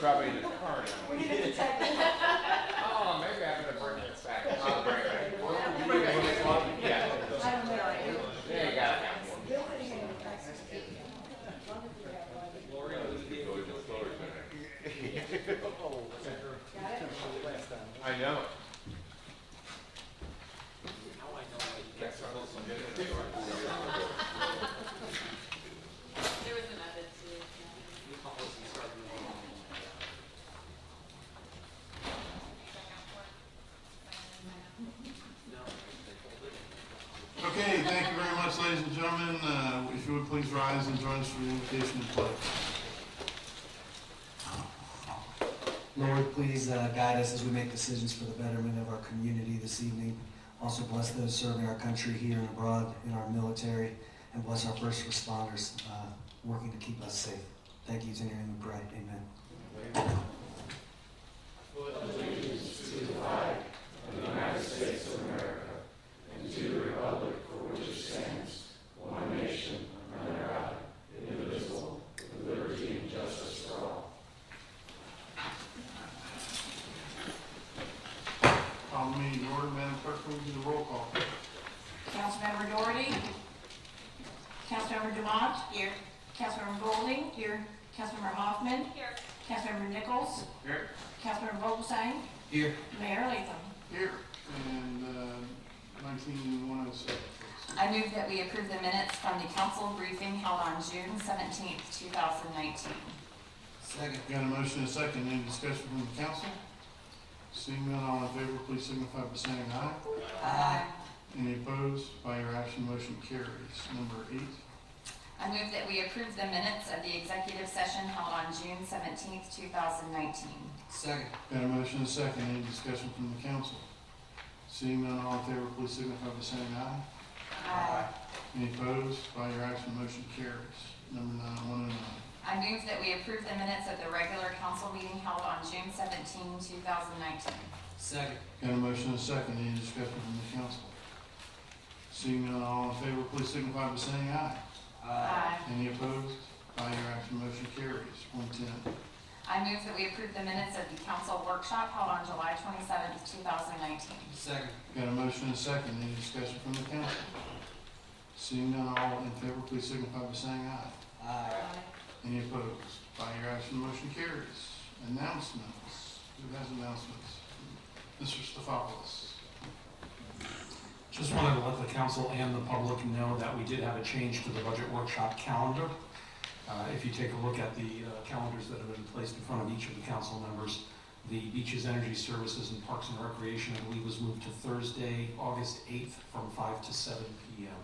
probably in the car now. Oh, maybe I'm gonna bring this back. I'll bring it back. You bring it back. Yeah. There you go. I know. There was another too. Okay, thank you very much, ladies and gentlemen. If you would please rise and join us for the invocation and pledge. Lord, please guide us as we make decisions for the betterment of our community this evening. Also bless those serving our country here and abroad in our military, and bless our first responders working to keep us safe. Thank you. In your name we pray. Amen. Follow me in order, Madam Clerk, will you do the roll call? Councilmember Doherty. Councilmember Dumont. Here. Councilmember Golding. Here. Councilmember Hoffman. Here. Councilmember Nichols. Here. Councilmember Vogelsang. Here. Mayor Latham. Here. And 19106. I move that we approve the minutes from the council briefing held on June 17th, 2019. Second. Got a motion and a second. Any discussion from the council? Seeing none, all in favor, please signify by saying aye. Aye. Any opposed? By your action, motion carries. Number 8. I move that we approve the minutes of the executive session held on June 17th, 2019. Second. Got a motion and a second. Any discussion from the council? Seeing none, all in favor, please signify by saying aye. Aye. Any opposed? By your action, motion carries. Number 109. I move that we approve the minutes of the regular council meeting held on June 17, 2019. Second. Got a motion and a second. Any discussion from the council? Seeing none, all in favor, please signify by saying aye. Aye. Any opposed? By your action, motion carries. 110. I move that we approve the minutes of the council workshop held on July 27th, 2019. Second. Got a motion and a second. Any discussion from the council? Seeing none, all in favor, please signify by saying aye. Aye. Any opposed? By your action, motion carries. Announcements. Who has announcements? Mr. Stefopoulos. Just wanted to let the council and the public know that we did have a change to the budget workshop calendar. If you take a look at the calendars that have been placed in front of each of the council members, the Beaches Energy Services and Parks and Recreation, I believe, was moved to Thursday, August 8th from 5 to 7 p.m.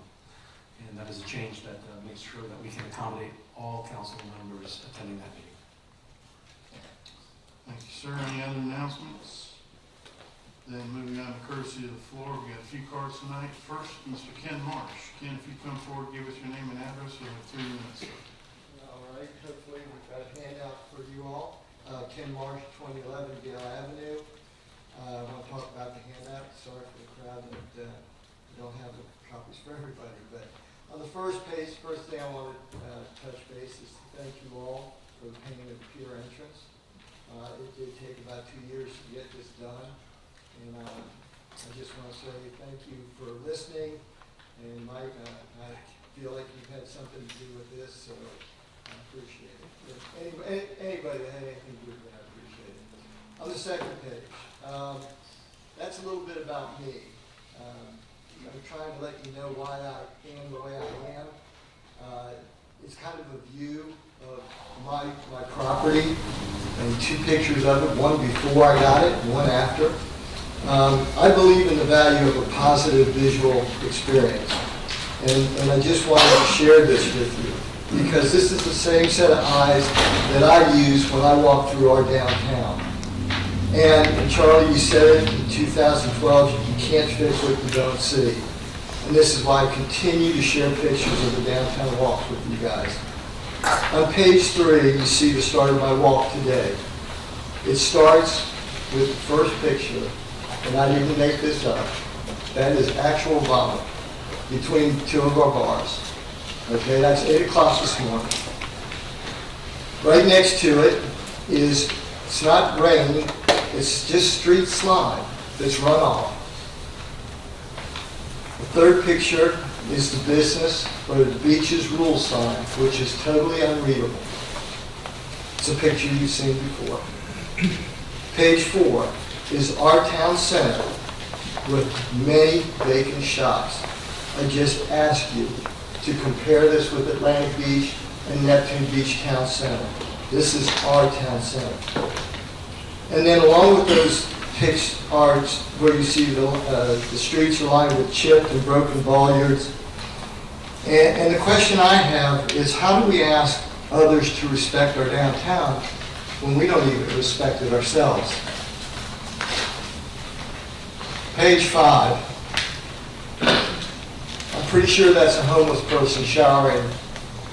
And that is a change that makes sure that we can accommodate all council members attending that meeting. Thank you, sir. Any other announcements? Then moving on to courtesy of the floor, we got a few cards tonight. First, Mr. Ken Marsh. Ken, if you come forward, give us your name and address. You have 3 minutes, sir. All right, hopefully we've got a handout for you all. Ken Marsh, 2011 Gale Avenue. I want to talk about the handout. Sorry for the crowd that we don't have the copies for everybody. But on the first page, first thing I want to touch base is to thank you all for the painting of the pier entrance. It did take about 2 years to get this done. And I just want to say thank you for listening. And Mike, I feel like you've had something to do with this, so I appreciate it. Anybody that had anything to do with it, I appreciate it. On the second page, that's a little bit about me. I'm trying to let you know why I am the way I am. It's kind of a view of my property and 2 pictures of it, one before I got it and one after. I believe in the value of a positive visual experience. And I just wanted to share this with you because this is the same set of eyes that I use when I walk through our downtown. And Charlie, you said it in 2012, you can't fix what you don't see. And this is why I continue to share pictures of the downtown walks with you guys. On page 3, you see the start of my walk today. It starts with the first picture, and I didn't make this up. That is actual vomit between 2 of our bars. Okay, that's 8 o'clock this morning. Right next to it is It's not rain, it's just street slime that's run off. The third picture is the business or the beach's rule sign, which is totally unreadable. It's a picture you've seen before. Page 4 is our town center with many vacant shops. I just ask you to compare this with Atlantic Beach and Neptune Beach Town Center. This is our town center. And then along with those pitched arts where you see the streets are lined with chipped and broken bollards. And the question I have is, how do we ask others to respect our downtown when we don't even respect it ourselves? Page 5. I'm pretty sure that's a homeless person showering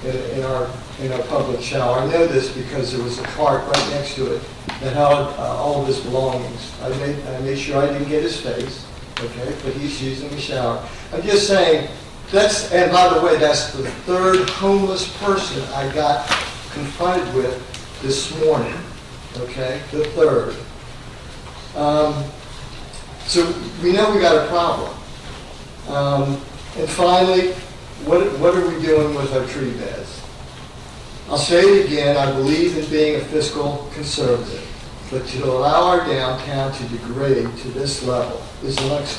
in our public shower. I know this because there was a cart right next to it that held all of his belongings. I made sure I didn't get his face, okay, but he's using the shower. I'm just saying, and by the way, that's the third homeless person I got confronted with this morning, okay, the third. So we know we got a problem. And finally, what are we doing with our tree beds? I'll say it again, I believe in being a fiscal conservative, but to allow our downtown to degrade to this level is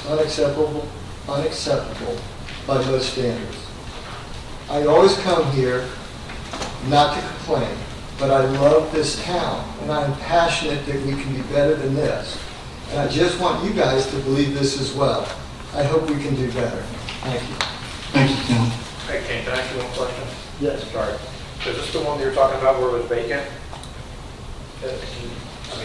unacceptable by most standards. I always come here not to complain, but I love this town, and I'm passionate that we can be better than this. And I just want you guys to believe this as well. I hope we can do better. Thank you. Thank you, Ken. Hey, Ken, can I ask you one question? Yes. Sorry. Is this the one that you're talking about where it was vacant? I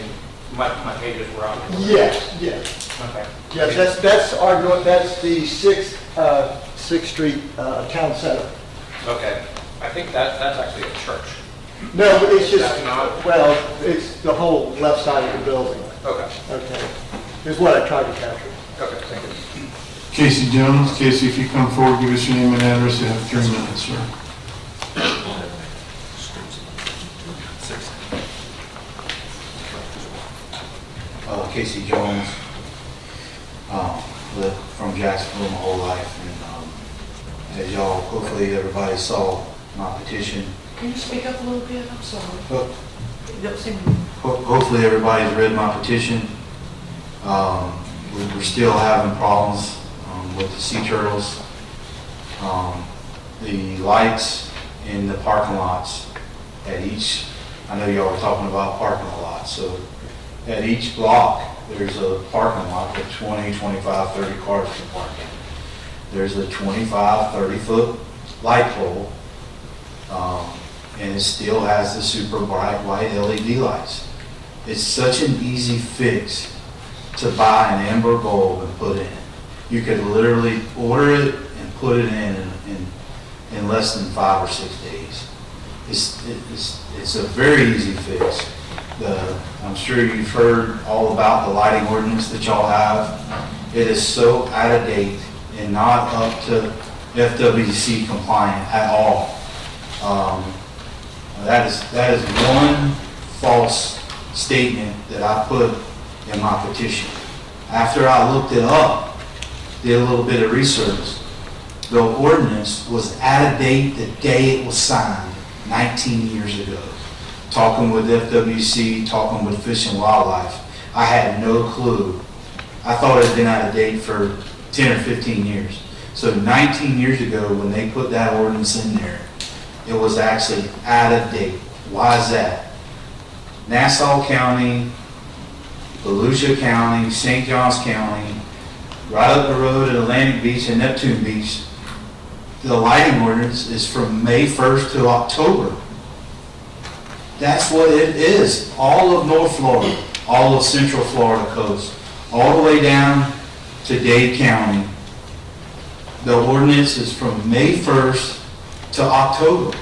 mean, my pages were on. Yes, yes. Okay. Yes, that's the Sixth Street Town Center. Okay. I think that's actually a church. No, but it's just, That's not? well, it's the whole left side of the building. Okay. Okay. Is what I tried to capture. Okay, thank you. Casey Jones. Casey, if you come forward, give us your name and address. You have 3 minutes, sir. Casey Jones, lived from Jacksonville my whole life, and as y'all, hopefully everybody saw my petition. Can you speak up a little bit? I'm sorry. Ho- You don't seem. Hopefully everybody's read my petition. We're still having problems with the sea turtles. The lights in the parking lots at each, I know y'all were talking about parking lots, so at each block, there's a parking lot with 20, 25, 30 cars to park in. There's a 25, 30-foot light pole, and it still has the super bright white LED lights. It's such an easy fix to buy an amber bulb and put in. You could literally order it and put it in less than 5 or 6 days. It's a very easy fix. I'm sure you've heard all about the lighting ordinance that y'all have. It is so out of date and not up to FWC compliant at all. That is one false statement that I put in my petition. After I looked it up, did a little bit of research, the ordinance was out of date the day it was signed 19 years ago. Talking with FWC, talking with Fish and Wildlife, I had no clue. I thought it had been out of date for 10 or 15 years. So 19 years ago, when they put that ordinance in there, it was actually out of date. Why is that? Nassau County, Volusia County, St. Johns County, right up the road at Atlantic Beach and Neptune Beach, the lighting ordinance is from May 1st to October. That's what it is. All of North Florida, all of Central Florida coast, all the way down to Dade County. The ordinance is from May 1st to October.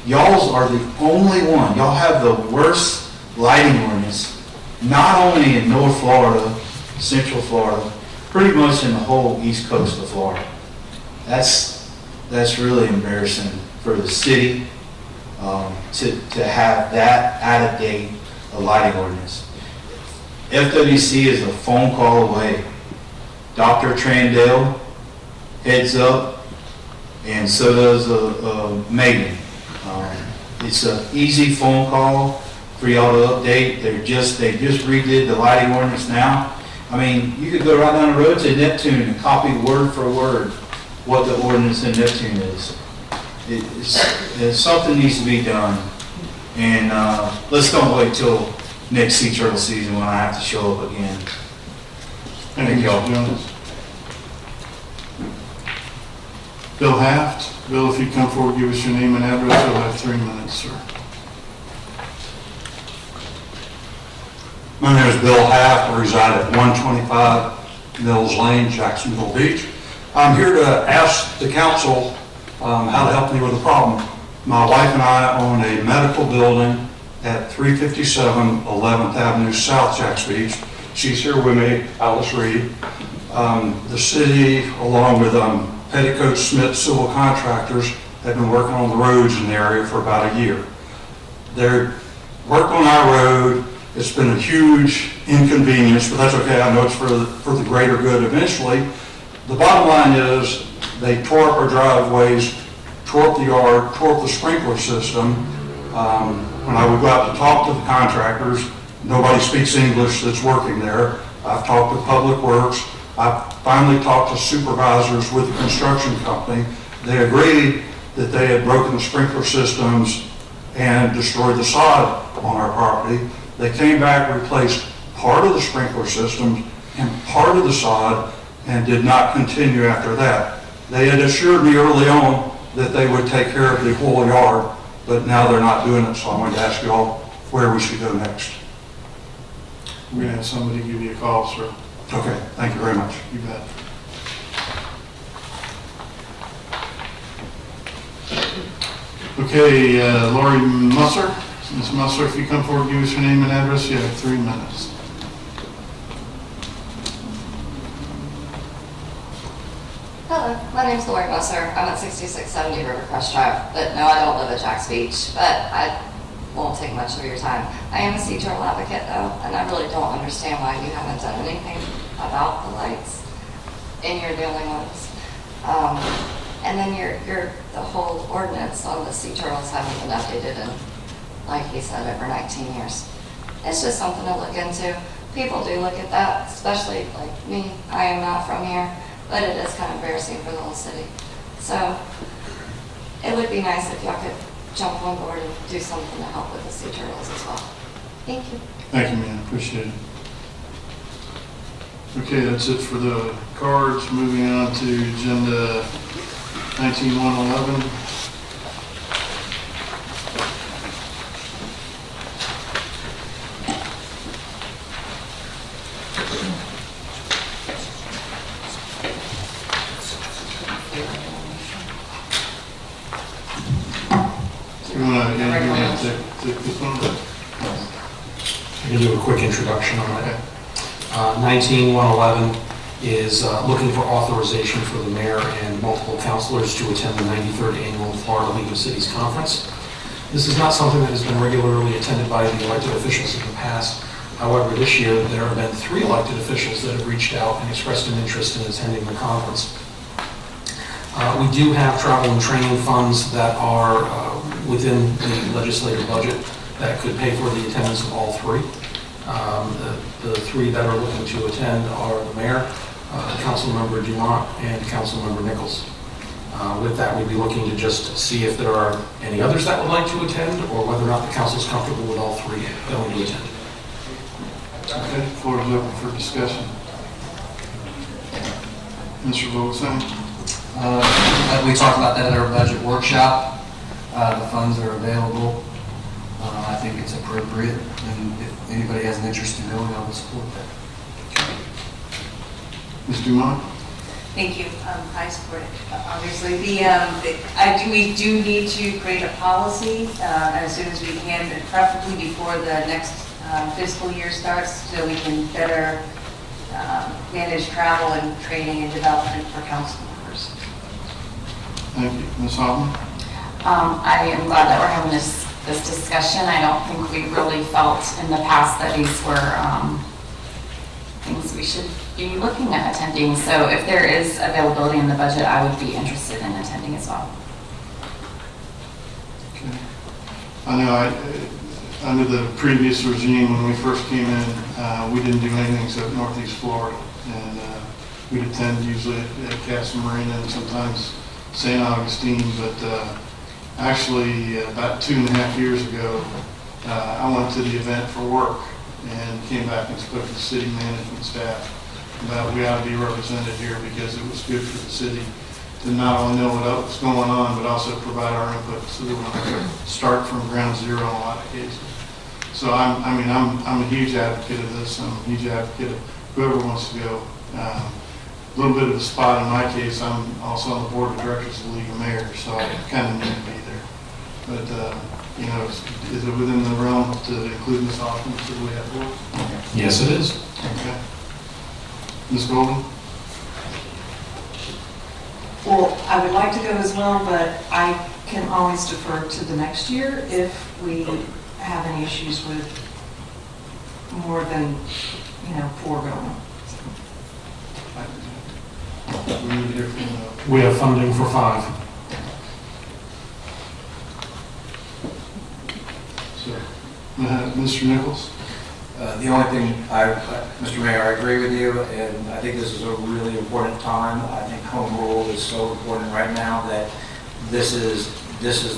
Y'all's are the only one. Y'all have the worst lighting ordinance, not only in North Florida, Central Florida, pretty much in the whole east coast of Florida. That's really embarrassing for the city to have that out of date a lighting ordinance. FWC is a phone call away. Dr. Trandale heads up, and so does Megan. It's an easy phone call for y'all to update. They just redid the lighting ordinance now. I mean, you could go right down the road to Neptune and copy word for word what the ordinance in Neptune is. Something needs to be done, and let's don't wait till next sea turtle season when I have to show up again. Thank you, y'all. Mr. Jones. Bill Haft. Bill, if you come forward, give us your name and address. You'll have 3 minutes, sir. My name is Bill Haft. I reside at 125 Mills Lane, Jacksonville Beach. I'm here to ask the council how to help me with a problem. My wife and I own a medical building at 357 11th Avenue South, Jacks Beach. She's here with me, Alice Reed. The city, along with Petticoat Smith Civil Contractors, have been working on the roads in the area for about a year. Their work on our road, it's been a huge inconvenience, but that's okay. I know it's for the greater good eventually. The bottom line is they tore up our driveways, tore up the yard, tore up the sprinkler system. When I would go out to talk to the contractors, nobody speaks English that's working there. I've talked to Public Works. I finally talked to supervisors with the construction company. They agreed that they had broken the sprinkler systems and destroyed the sod on our property. They came back, replaced part of the sprinkler systems and part of the sod, and did not continue after that. They had assured me early on that they would take care of the whole yard, but now they're not doing it, so I'm going to ask you all where we should go next. We're going to have somebody give you a call, sir. Okay, thank you very much. You bet. Okay, Lori Musser. Ms. Musser, if you come forward, give us your name and address. You have 3 minutes. Hello, my name's Lori Musser. I'm at 6670 Rivercrest Drive, but no, I don't live at Jacks Beach, but I won't take much of your time. I am a sea turtle advocate though, and I really don't understand why you haven't done anything about the lights, and you're the only ones. And then the whole ordinance on the sea turtles haven't been updated in, like he said, over 19 years. It's just something to look into. People do look at that, especially like me. I am not from here, but it is kind of embarrassing for the whole city. So it would be nice if y'all could jump on board and do something to help with the sea turtles as well. Thank you. Thank you, ma'am. Appreciate it. Okay, that's it for the cards. Moving on to agenda 19-111. You want to take this one? I can do a quick introduction on it. 19-111 is looking for authorization for the mayor and multiple councilors to attend the 93rd Annual Florida League of Cities Conference. This is not something that has been regularly attended by the elected officials in the past. However, this year there have been 3 elected officials that have reached out and expressed an interest in attending the conference. We do have travel and training funds that are within the legislative budget that could pay for the attendance of all 3. The 3 that are looking to attend are the mayor, Councilmember Dumont, and Councilmember Nichols. With that, we'd be looking to just see if there are any others that would like to attend, or whether or not the council is comfortable with all 3 going to attend. Okay, floor is open for discussion. Mr. Vogelsang? We talked about that at our budget workshop. The funds are available. I think it's appropriate, and if anybody has an interest in going, I would support that. Ms. Dumont? Thank you. I support it, obviously. We do need to create a policy as soon as we can, preferably before the next fiscal year starts, so we can better manage travel and training and development for council members. Thank you. Ms. Hoffman? I am glad that we're having this this discussion. I don't think we really felt in the past that these were things we should be looking at attending. So if there is availability in the budget, I would be interested in attending as well. Okay. I know under the previous regime, when we first came in, we didn't do anything except Northeast Florida. And we'd attend usually at Casa Marina and sometimes St. Augustine. But actually, about 2.5 years ago, I went to the event for work and came back and spoke to the city management staff about we ought to be represented here because it was good for the city to not only know what was going on, but also provide our input so that we don't start from ground zero in a lot of cases. So I'm a huge advocate of this. I'm a huge advocate of whoever wants to go. A little bit of a spot in my case. I'm also on the board of directors of the League of Mayors, so I kind of need to be there. But you know, is it within the realm to include Ms. Hoffman to the way that works? Yes, it is. Okay. Ms. Golden? Well, I would like to go as well, but I can always defer to the next year if we have any issues with more than, 4 going. We need to hear from We have funding for 5. Mr. Nichols? The only thing, Mr. Mayor, I agree with you, and I think this is a really important time. I think home rule is so important right now that this is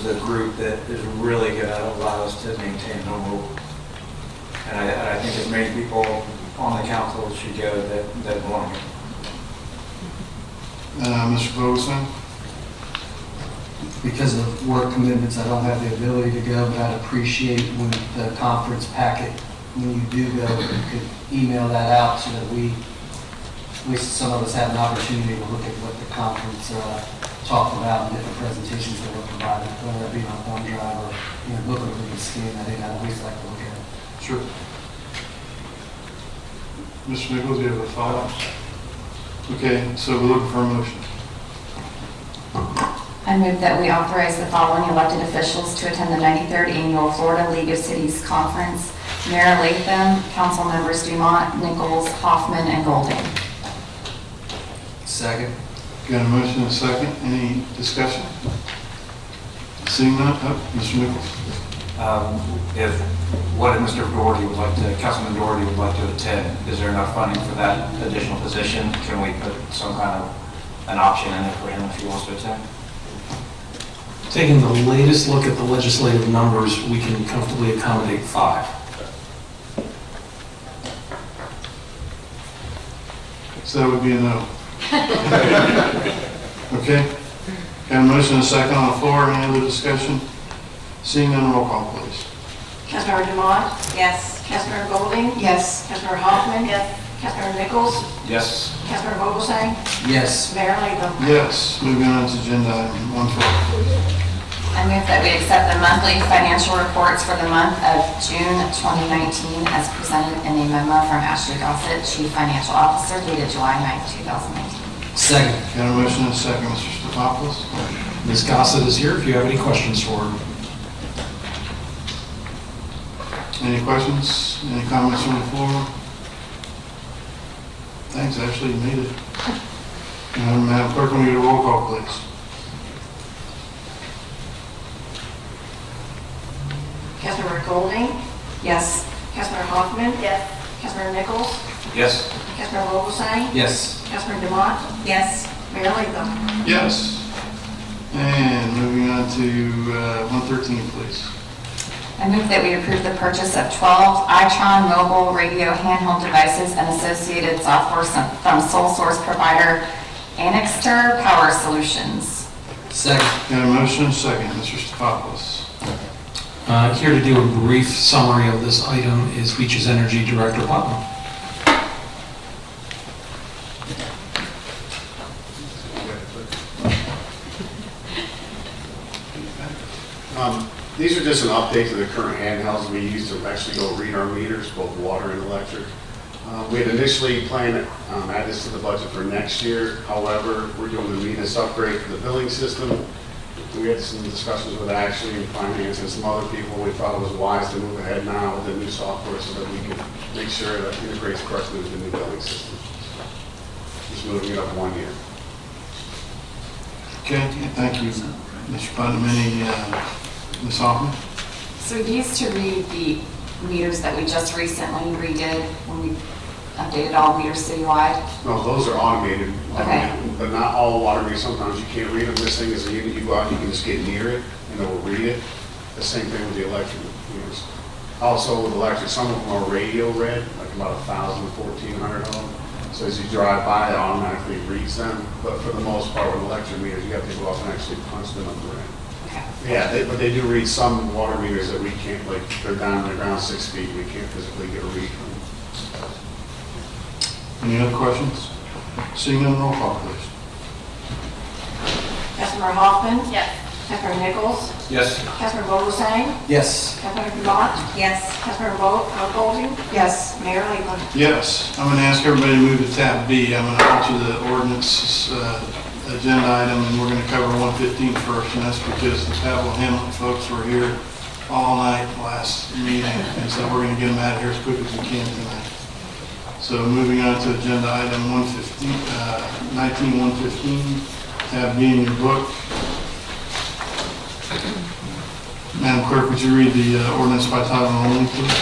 the group that is really going to allow us to maintain home rule. And I think as many people on the council should go that want to go. Mr. Vogelsang? Because of work commitments, I don't have the ability to go, but I'd appreciate when the conference packet, when you do go, you could email that out so that at least some of us have an opportunity to look at what the conference talked about and different presentations that were provided, whether it be on OneDrive or, booklet we can scan. I think I'd always like to look at it. Sure. Mr. Nichols, you have a file? Okay, so we're looking for a motion. I move that we authorize the following elected officials to attend the 93rd Annual Florida League of Cities Conference. Mayor Latham, council members Dumont, Nichols, Hoffman, and Golding. Second. Got a motion and a second. Any discussion? Seeing none, Mr. Nichols. What if Mr. Doherty would like to, Councilman Doherty would like to attend? Is there enough funding for that additional position? Can we put some kind of an option in it for him if he wants to attend? Taking the latest look at the legislative numbers, we can comfortably accommodate 5. So that would be a no. Okay. Got a motion and a second on the floor. Any other discussion? Seeing none, roll call, please. Councilmember Dumont? Yes. Councilmember Golding? Yes. Councilmember Hoffman? Yes. Councilmember Nichols? Yes. Councilmember Vogelsang? Yes. Mayor Latham? Yes. Moving on to agenda item 112. I move that we accept the monthly financial reports for the month of June 2019 as presented in a memo from Ashley Gossett, Chief Financial Officer, dated July 9th, 2019. Second. Got a motion and a second, Mr. Stefopoulos. Ms. Gossett is here if you have any questions for her. Any questions? Any comments from the floor? Thanks, Ashley, you made it. Madam Clerk, can we get a roll call, please? Councilmember Golding? Yes. Councilmember Hoffman? Yes. Councilmember Nichols? Yes. Councilmember Vogelsang? Yes. Councilmember Dumont? Yes. Mayor Latham? Yes. And moving on to 113, please. I move that we approve the purchase of 12 Itron mobile radio handheld devices and associated software from sole source provider Annixter Power Solutions. Second. Got a motion and a second, Mr. Stefopoulos. Here to do a brief summary of this item is Beaches Energy Director Putnam. These are just an update to the current handhelds we use to actually go read our meters, both water and electric. We had initially planned to add this to the budget for next year. However, we're doing the Venus upgrade for the billing system. We had some discussions with Ashley and finance and some other people. We thought it was wise to move ahead now with the new software so that we can make sure that it integrates correctly with the new billing system. Just moving it up 1 year. Okay, thank you, Mr. Putnam. Any, Ms. Hoffman? So we used to read the meters that we just recently redid when we updated all meters citywide. No, those are automated, Okay. but not all water meters. Sometimes you can't read them. This thing is a unit, you go out, you can just get near it and it will read it. The same thing with the electric meters. Also with electric, some of them are radio read, like about 1,000, 1,400 of them. So as you drive by, it automatically reads them. But for the most part, with electric meters, you have to go up and actually punch them up the ring. Okay. Yeah, but they do read some water meters that we can't, like, they're down in the ground 6 feet, we can't physically get a read from them. Any other questions? Seeing none, roll call, please. Councilmember Hoffman? Yes. Councilmember Nichols? Yes. Councilmember Vogelsang? Yes. Councilmember Dumont? Yes. Councilmember Golding? Yes. Mayor Lambert? Yes, I'm going to ask everybody to move to tab B. I'm going to alter the ordinance agenda item, and we're going to cover 115 first, and that's because the Pavlo Hamlet folks were here all night last meeting, and so we're going to get them out of here as quick as we can tonight. So moving on to agenda item 115, tab B in your book. Madam Clerk, would you read the ordinance by title only, please?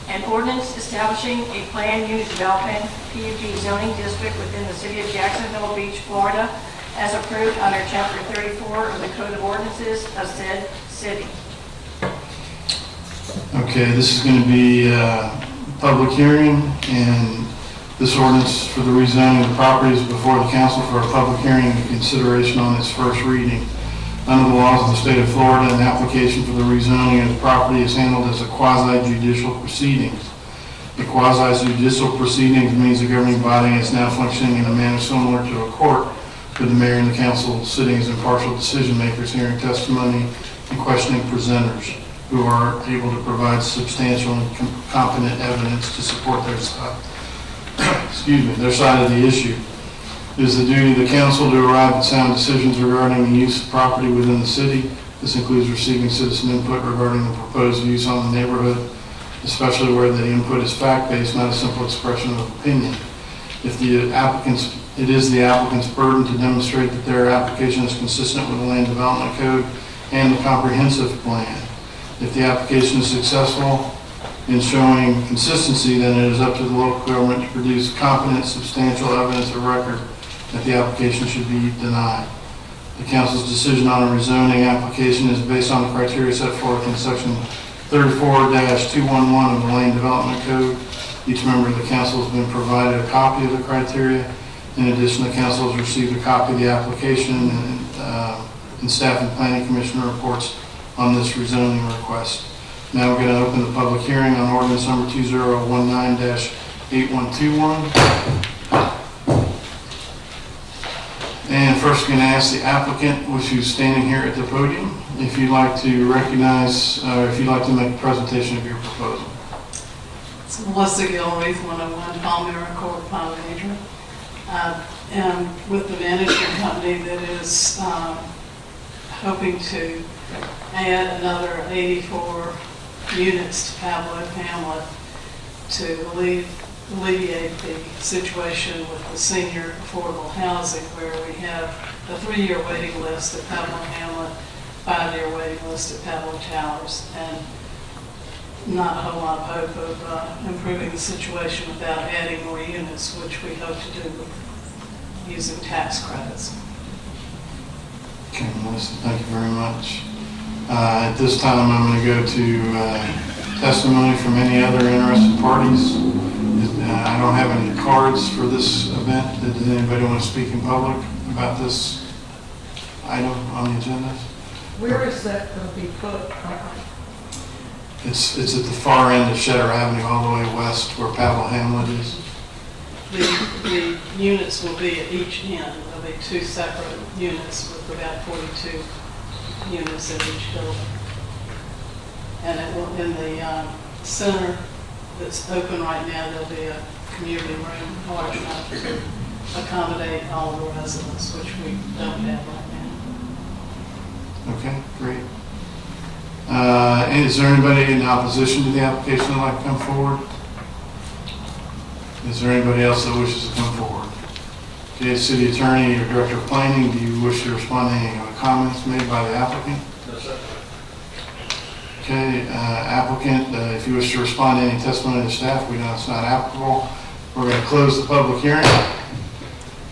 An ordinance establishing a planned unit development PUD zoning district within the city of Jacksonville Beach, Florida, as approved under Chapter 34 of the Code of Ordinances of said city. Okay, this is going to be a public hearing, and this ordinance for the rezoning of the property is before the council for a public hearing and consideration on its first reading. Under the laws of the state of Florida, an application for the rezoning of the property is handled as a quasi-judicial proceedings. The quasi-judicial proceedings means the governing body is now functioning in a manner similar to a court, with the mayor and the council sitting as impartial decision makers, hearing testimony and questioning presenters who are able to provide substantial and competent evidence to support their side, their side of the issue. It is the duty of the council to arrive at sound decisions regarding the use of property within the city. This includes receiving citizen input regarding the proposed use on the neighborhood, especially where the input is fact-based, not a simple expression of opinion. It is the applicant's burden to demonstrate that their application is consistent with the Land Development Code and the comprehensive plan. If the application is successful in showing consistency, then it is up to the local government to produce competent, substantial evidence of record that the application should be denied. The council's decision on a rezoning application is based on the criteria set forth in section 34-211 of the Land Development Code. Each member of the council has been provided a copy of the criteria. In addition, the council has received a copy of the application and staff and planning commission reports on this rezoning request. Now we're going to open the public hearing on ordinance number 2019-8121. And first, I'm going to ask the applicant, who's standing here at the podium, if you'd like to recognize, if you'd like to make a presentation of your proposal. It's Melissa Gilreath, 101 Palmyra Court, Palm Major. And with the management company that is hoping to add another 84 units to Pavlo Hamlet to alleviate the situation with the senior affordable housing, where we have a 3-year waiting list at Pavlo Hamlet, 5-year waiting list at Pavlo Towers, and not a whole lot of hope of improving the situation without adding more units, which we hope to do using tax credits. Okay, Melissa, thank you very much. At this time, I'm going to go to testimony from any other interested parties. I don't have any cards for this event. Does anybody want to speak in public about this item on the agenda? Where is that going to be put? It's at the far end of Shetter Avenue, all the way west where Pavlo Hamlet is. The units will be at each end. There'll be 2 separate units with about 42 units in each building. And it will, in the center that's open right now, there'll be a community room large enough to accommodate all of the residents, which we don't have right now. Okay, great. And is there anybody in opposition to the application that'd like to come forward? Is there anybody else that wishes to come forward? Okay, City Attorney or Director of Planning, do you wish to respond to any comments made by the applicant? No, sir. Okay, applicant, if you wish to respond to any testimony of the staff, we know it's not applicable. We're going to close the public hearing.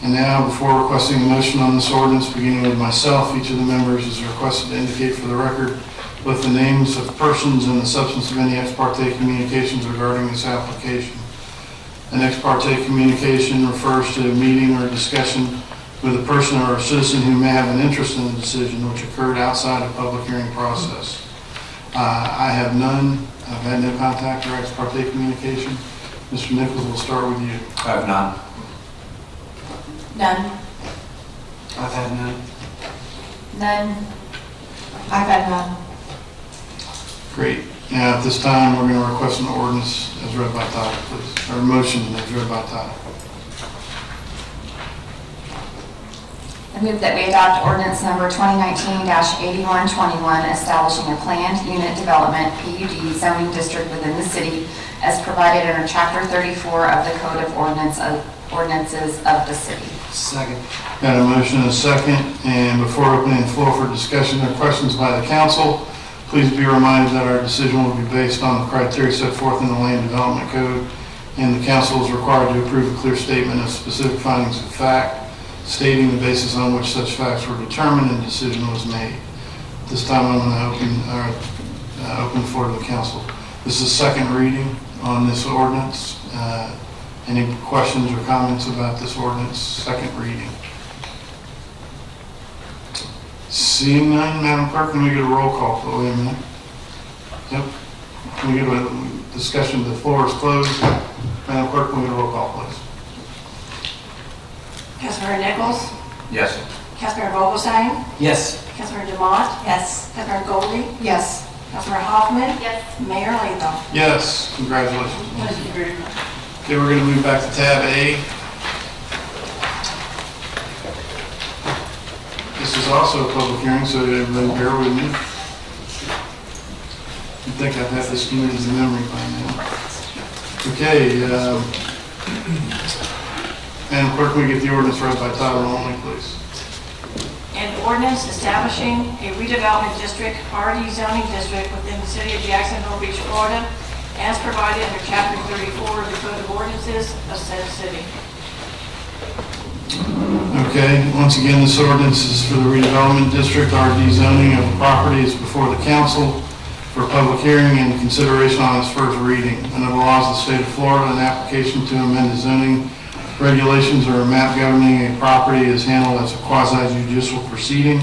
And now, before requesting a motion on this ordinance, beginning with myself, each of the members is requested to indicate for the record both the names of persons and the substance of any ex parte communications regarding this application. An ex parte communication refers to a meeting or discussion with a person or a citizen who may have an interest in the decision which occurred outside the public hearing process. I have none. I've had no contact or ex parte communication. Mr. Nichols, we'll start with you. I have none. None. I've had none. None. I've had none. Great. Now, at this time, we're going to request an ordinance as read by title, please. Or a motion as read by title. I move that we adopt ordinance number 2019-8121, establishing a planned unit development PUD zoning district within the city as provided under Chapter 34 of the Code of Ordinances of the city. Second. Got a motion and a second, and before opening the floor for discussion or questions by the council, please be reminded that our decision will be based on the criteria set forth in the Land Development Code, and the council is required to approve a clear statement of specific findings of fact, stating the basis on which such facts were determined and decision was made. At this time, I'm going to open the floor to the council. This is second reading on this ordinance. Any questions or comments about this ordinance? Second reading. Seeing none, Madam Clerk, can we get a roll call? Oh, wait a minute. Yep. Can we get a discussion? The floor is closed. Madam Clerk, can we get a roll call, please? Councilmember Nichols? Yes. Councilmember Vogelstein? Yes. Councilmember Demott? Yes. Councilmember Goldie? Yes. Councilmember Hoffman? Yes. Mayor Latham? Yes. Congratulations. Thank you very much. Okay, we're going to move back to tab A. This is also a public hearing, so everybody bear with me. I think I've had this committed to memory by now. Okay, Madam Clerk, can we get the ordinance read by title only, please? An ordinance establishing a redevelopment district, RD zoning district within the city of Jacksonville Beach, Florida, as provided under Chapter 34 of the Code of Ordinances of said city. Okay, once again, this ordinance is for the redevelopment district. RD zoning of the property is before the council for public hearing and consideration on its first reading. Under the laws of the state of Florida, an application to amend the zoning regulations or a map governing a property is handled as a quasi-judicial proceeding.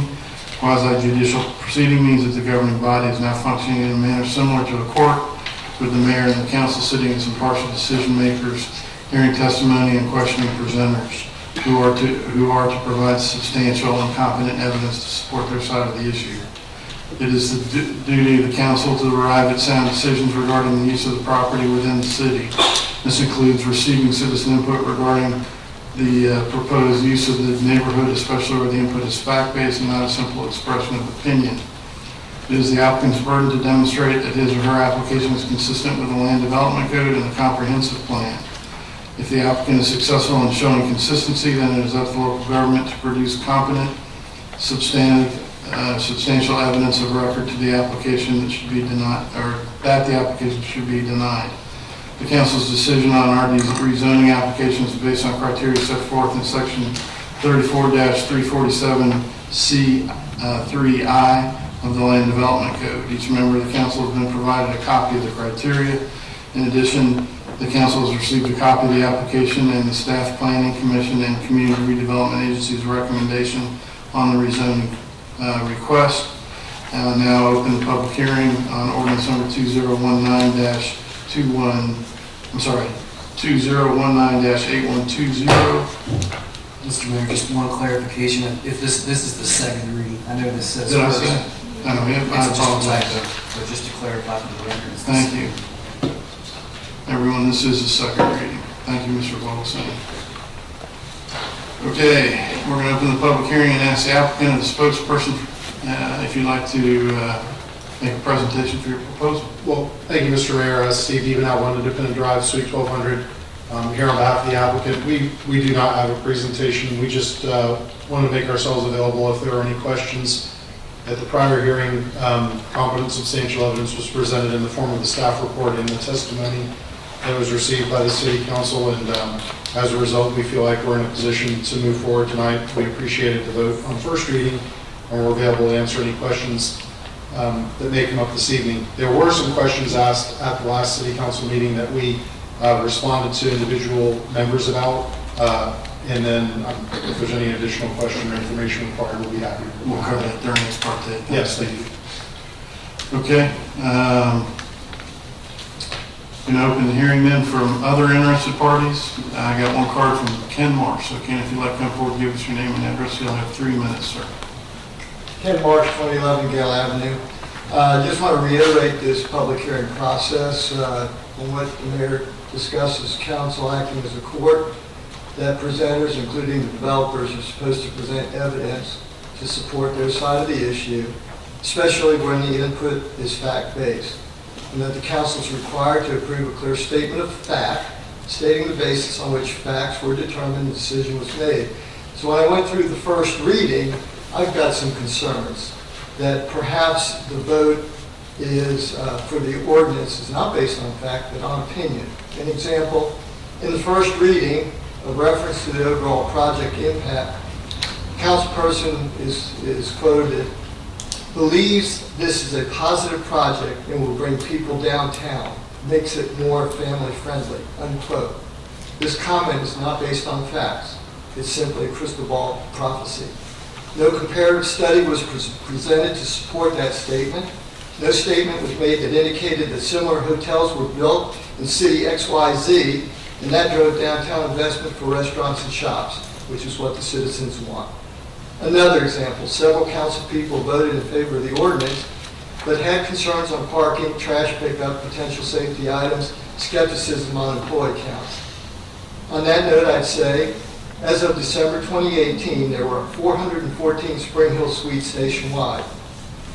Quasi-judicial proceeding means that the governing body is now functioning in a manner similar to a court, with the mayor and the council sitting as impartial decision makers, hearing testimony and questioning presenters who are to provide substantial and competent evidence to support their side of the issue. It is the duty of the council to arrive at sound decisions regarding the use of the property within the city. This includes receiving citizen input regarding the proposed use of the neighborhood, especially where the input is fact-based and not a simple expression of opinion. It is the applicant's burden to demonstrate that his or her application is consistent with the Land Development Code and the comprehensive plan. If the applicant is successful in showing consistency, then it is up to the local government to produce competent, substantial evidence of record to the application that should be denied, or that the application should be denied. The council's decision on RD's rezoning application is based on criteria set forth in section 34-347C3I of the Land Development Code. Each member of the council has been provided a copy of the criteria. In addition, the council has received a copy of the application and the Staff Planning Commission and Community Redevelopment Agency's recommendation on the rezoning request. Now open the public hearing on ordinance number 2019-8120. Mr. Mayor, just one clarification. If this is the second reading, I know this says Did I first. say? I know, yeah, I It's just a apologize. typo, but just to clarify for the record. it's the Thank second. you. Everyone, this is the second reading. Thank you, Mr. Vogelstein. Okay, we're going to open the public hearing and ask the applicant and the spokesperson if you'd like to make a presentation for your proposal. Well, thank you, Mr. Mayor. Steve Evenhout, 1 Independent Drive, Suite 1200. Here on behalf of the applicant, we do not have a presentation. We just want to make ourselves available if there are any questions. At the prior hearing, competent substantial evidence was presented in the form of the staff report and the testimony that was received by the city council, and as a result, we feel like we're in a position to move forward tonight. We appreciate the vote on first reading, and we're available to answer any questions that may come up this evening. There were some questions asked at the last city council meeting that we responded to individual members about, and then if there's any additional question or information required, we'll be happy to We'll cover that during ex parte. Yes, thank you. Okay. Going to open the hearing then from other interested parties. I got one card from Ken Marsh. So Ken, if you'd like to come forward, give us your name and address. You'll have 3 minutes, sir. Ken Marsh, 2011 Gale Avenue. I just want to reiterate this public hearing process. On what the mayor discusses, council acting as a court, that presenters, including the developers, are supposed to present evidence to support their side of the issue, especially when the input is fact-based, and that the council is required to approve a clear statement of fact, stating the basis on which facts were determined the decision was made. So when I went through the first reading, I've got some concerns that perhaps the vote is for the ordinance is not based on fact, but on opinion. An example, in the first reading, a reference to the overall project impact, councilperson is quoted, believes this is a positive project and will bring people downtown, makes it more family friendly, unquote. This comment is not based on facts. It's simply a crystal ball prophecy. No comparative study was presented to support that statement. No statement was made that indicated that similar hotels were built in city XYZ, and that drove downtown investment for restaurants and shops, which is what the citizens want. Another example, several council people voted in favor of the ordinance, but had concerns on parking, trash pickup, potential safety items, skepticism on employee counts. On that note, I'd say, as of December 2018, there were 414 Spring Hill suites nationwide.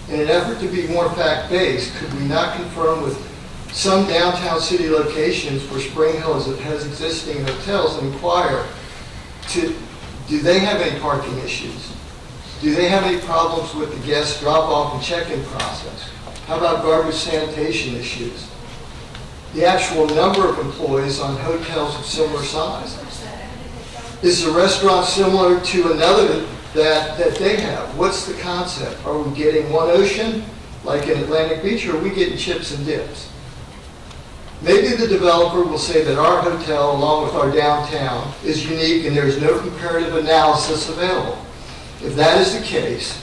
In an effort to be more fact-based, could we not confirm with some downtown city locations where Spring Hill has existing hotels and inquire, do they have any parking issues? Do they have any problems with the guest drop-off and check-in process? How about garbage sanitation issues? The actual number of employees on hotels of similar size. Is the restaurant similar to another that they have? What's the concept? Are we getting one ocean, like in Atlantic Beach, or are we getting chips and dips? Maybe the developer will say that our hotel, along with our downtown, is unique and there's no comparative analysis available. If that is the case,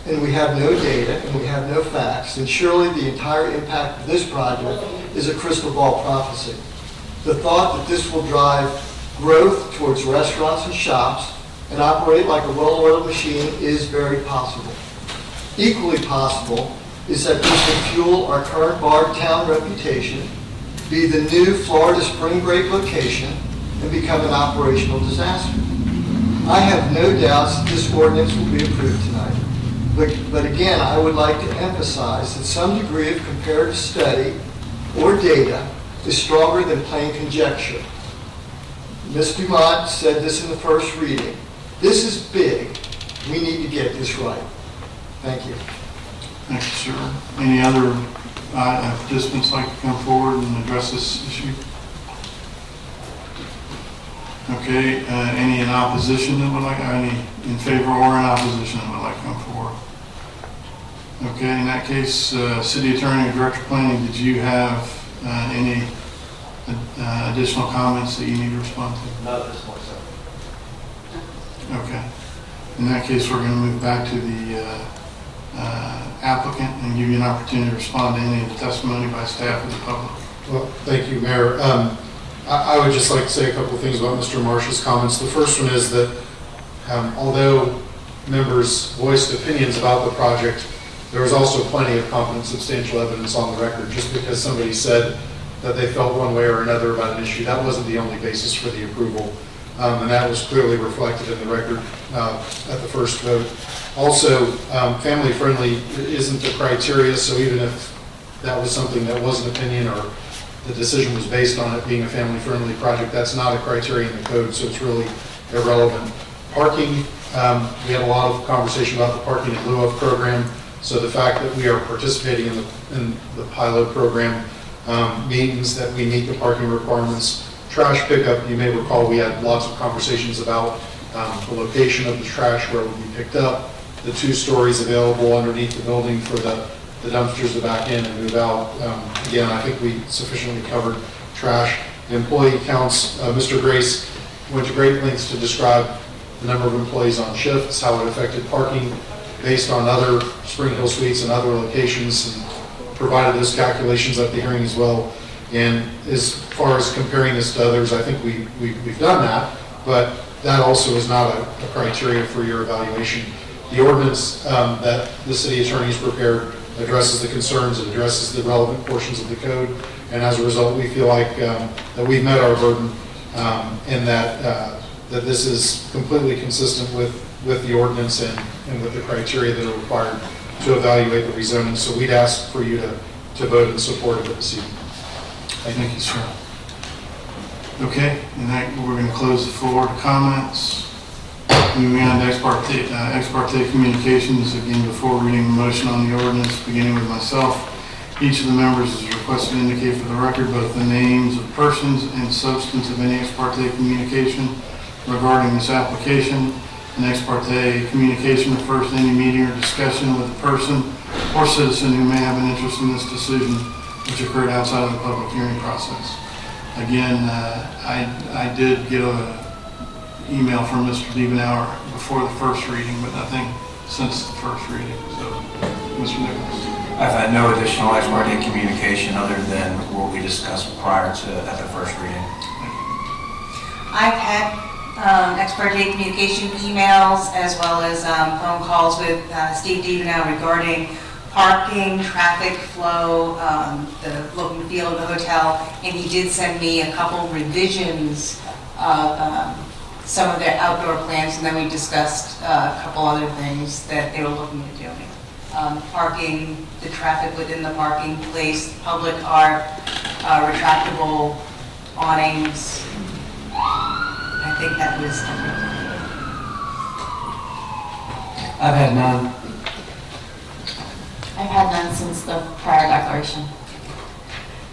and we have no data and we have no facts, then surely the entire impact of this project is a crystal ball prophecy. The thought that this will drive growth towards restaurants and shops and operate like a well-oiled machine is very possible. Equally possible is that this will fuel our current barred town reputation, be the new Florida spring break location, and become an operational disaster. I have no doubts that this ordinance will be approved tonight. But again, I would like to emphasize that some degree of comparative study or data is stronger than plain conjecture. Ms. Dumont said this in the first reading. This is big. We need to get this right. Thank you. Thank you, sir. Any other participants like to come forward and address this issue? Okay, any in opposition that would like, any in favor or in opposition that would like to come forward? Okay, in that case, City Attorney or Director of Planning, did you have any additional comments that you need to respond to? Not at this point, sir. Okay. In that case, we're going to move back to the applicant and give you an opportunity to respond to any of the testimony by staff or the public. Well, thank you, Mayor. I would just like to say a couple of things about Mr. Marsh's comments. The first one is that although members voiced opinions about the project, there was also plenty of competent, substantial evidence on the record. Just because somebody said that they felt one way or another about an issue, that wasn't the only basis for the approval. and that was clearly reflected in the record at the first vote. Also, family-friendly isn't the criteria, so even if that was something that was an opinion or the decision was based on it being a family-friendly project, that's not a criteria in the code, so it's really irrelevant. Parking, we had a lot of conversation about the parking in lieu of program, so the fact that we are participating in the pilot program means that we meet the parking requirements. Trash pickup, you may recall we had lots of conversations about the location of the trash, where it would be picked up, the 2 stories available underneath the building for the dumpsters to back in and move out. Again, I think we sufficiently covered trash. The employee counts, Mr. Grace went to great lengths to describe the number of employees on shifts, how it affected parking based on other Spring Hill suites and other locations, and provided those calculations at the hearing as well. And as far as comparing this to others, I think we've done that, but that also is not a criteria for your evaluation. The ordinance that the city attorney's prepared addresses the concerns, it addresses the relevant portions of the code, and as a result, we feel like that we've met our burden, and that this is completely consistent with the ordinance and with the criteria that are required to evaluate the rezoning. So we'd ask for you to vote in support of it this evening. Thank you, sir. Okay, and that, we're going to close the floor to comments. Moving on to ex parte communications, again, before reading the motion on the ordinance, beginning with myself, each of the members is requested to indicate for the record both the names of persons and substance of any ex parte communication regarding this application. An ex parte communication refers to any meeting or discussion with a person or citizen who may have an interest in this decision which occurred outside of the public hearing process. Again, I did get an email from Mr. Diebenauer before the first reading, but nothing since the first reading. So, Mr. Nicholas. I've had no additional ex parte communication other than what we discussed prior to at the first reading. I've had ex parte communication emails as well as phone calls with Steve Diebenauer regarding parking, traffic flow, the look and feel of the hotel, and he did send me a couple revisions of some of their outdoor plans, and then we discussed a couple other things that they were looking at doing. Parking, the traffic within the parking place, public art, retractable awnings. I think that was everything. I've had none. I've had none since the prior declaration.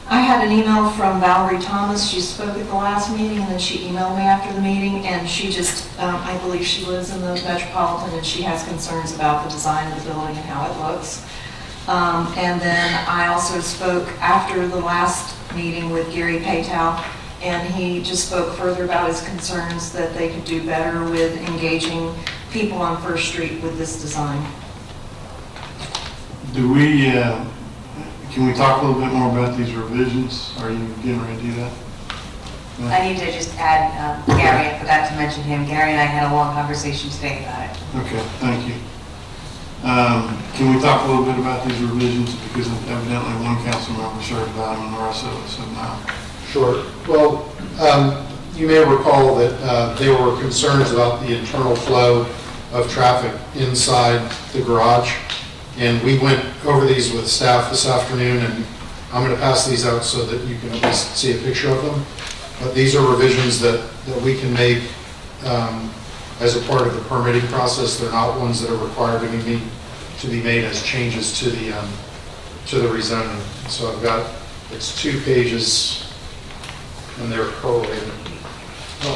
I had an email from Valerie Thomas. She spoke at the last meeting, and then she emailed me after the meeting, and she just, I believe she lives in the Metropolitan, and she has concerns about the design of the building and how it looks. And then I also spoke after the last meeting with Gary Paytow, and he just spoke further about his concerns that they could do better with engaging people on First Street with this design. Do we, can we talk a little bit more about these revisions? Are you getting ready to do that? No? I need to just add Gary, I forgot to mention him. Gary and I had a long conversation today about it. Okay, thank you. Can we talk a little bit about these revisions? Because evidently one council member shared about them and the rest of us have not. Sure. Well, you may recall that there were concerns about the internal flow of traffic inside the garage. And we went over these with staff this afternoon, and I'm going to pass these out so that you can at least see a picture of them. But these are revisions that we can make as a part of the permitting process. They're not ones that are required to be made as changes to the rezoning. So I've got, it's 2 pages, and they're correlated. Oh,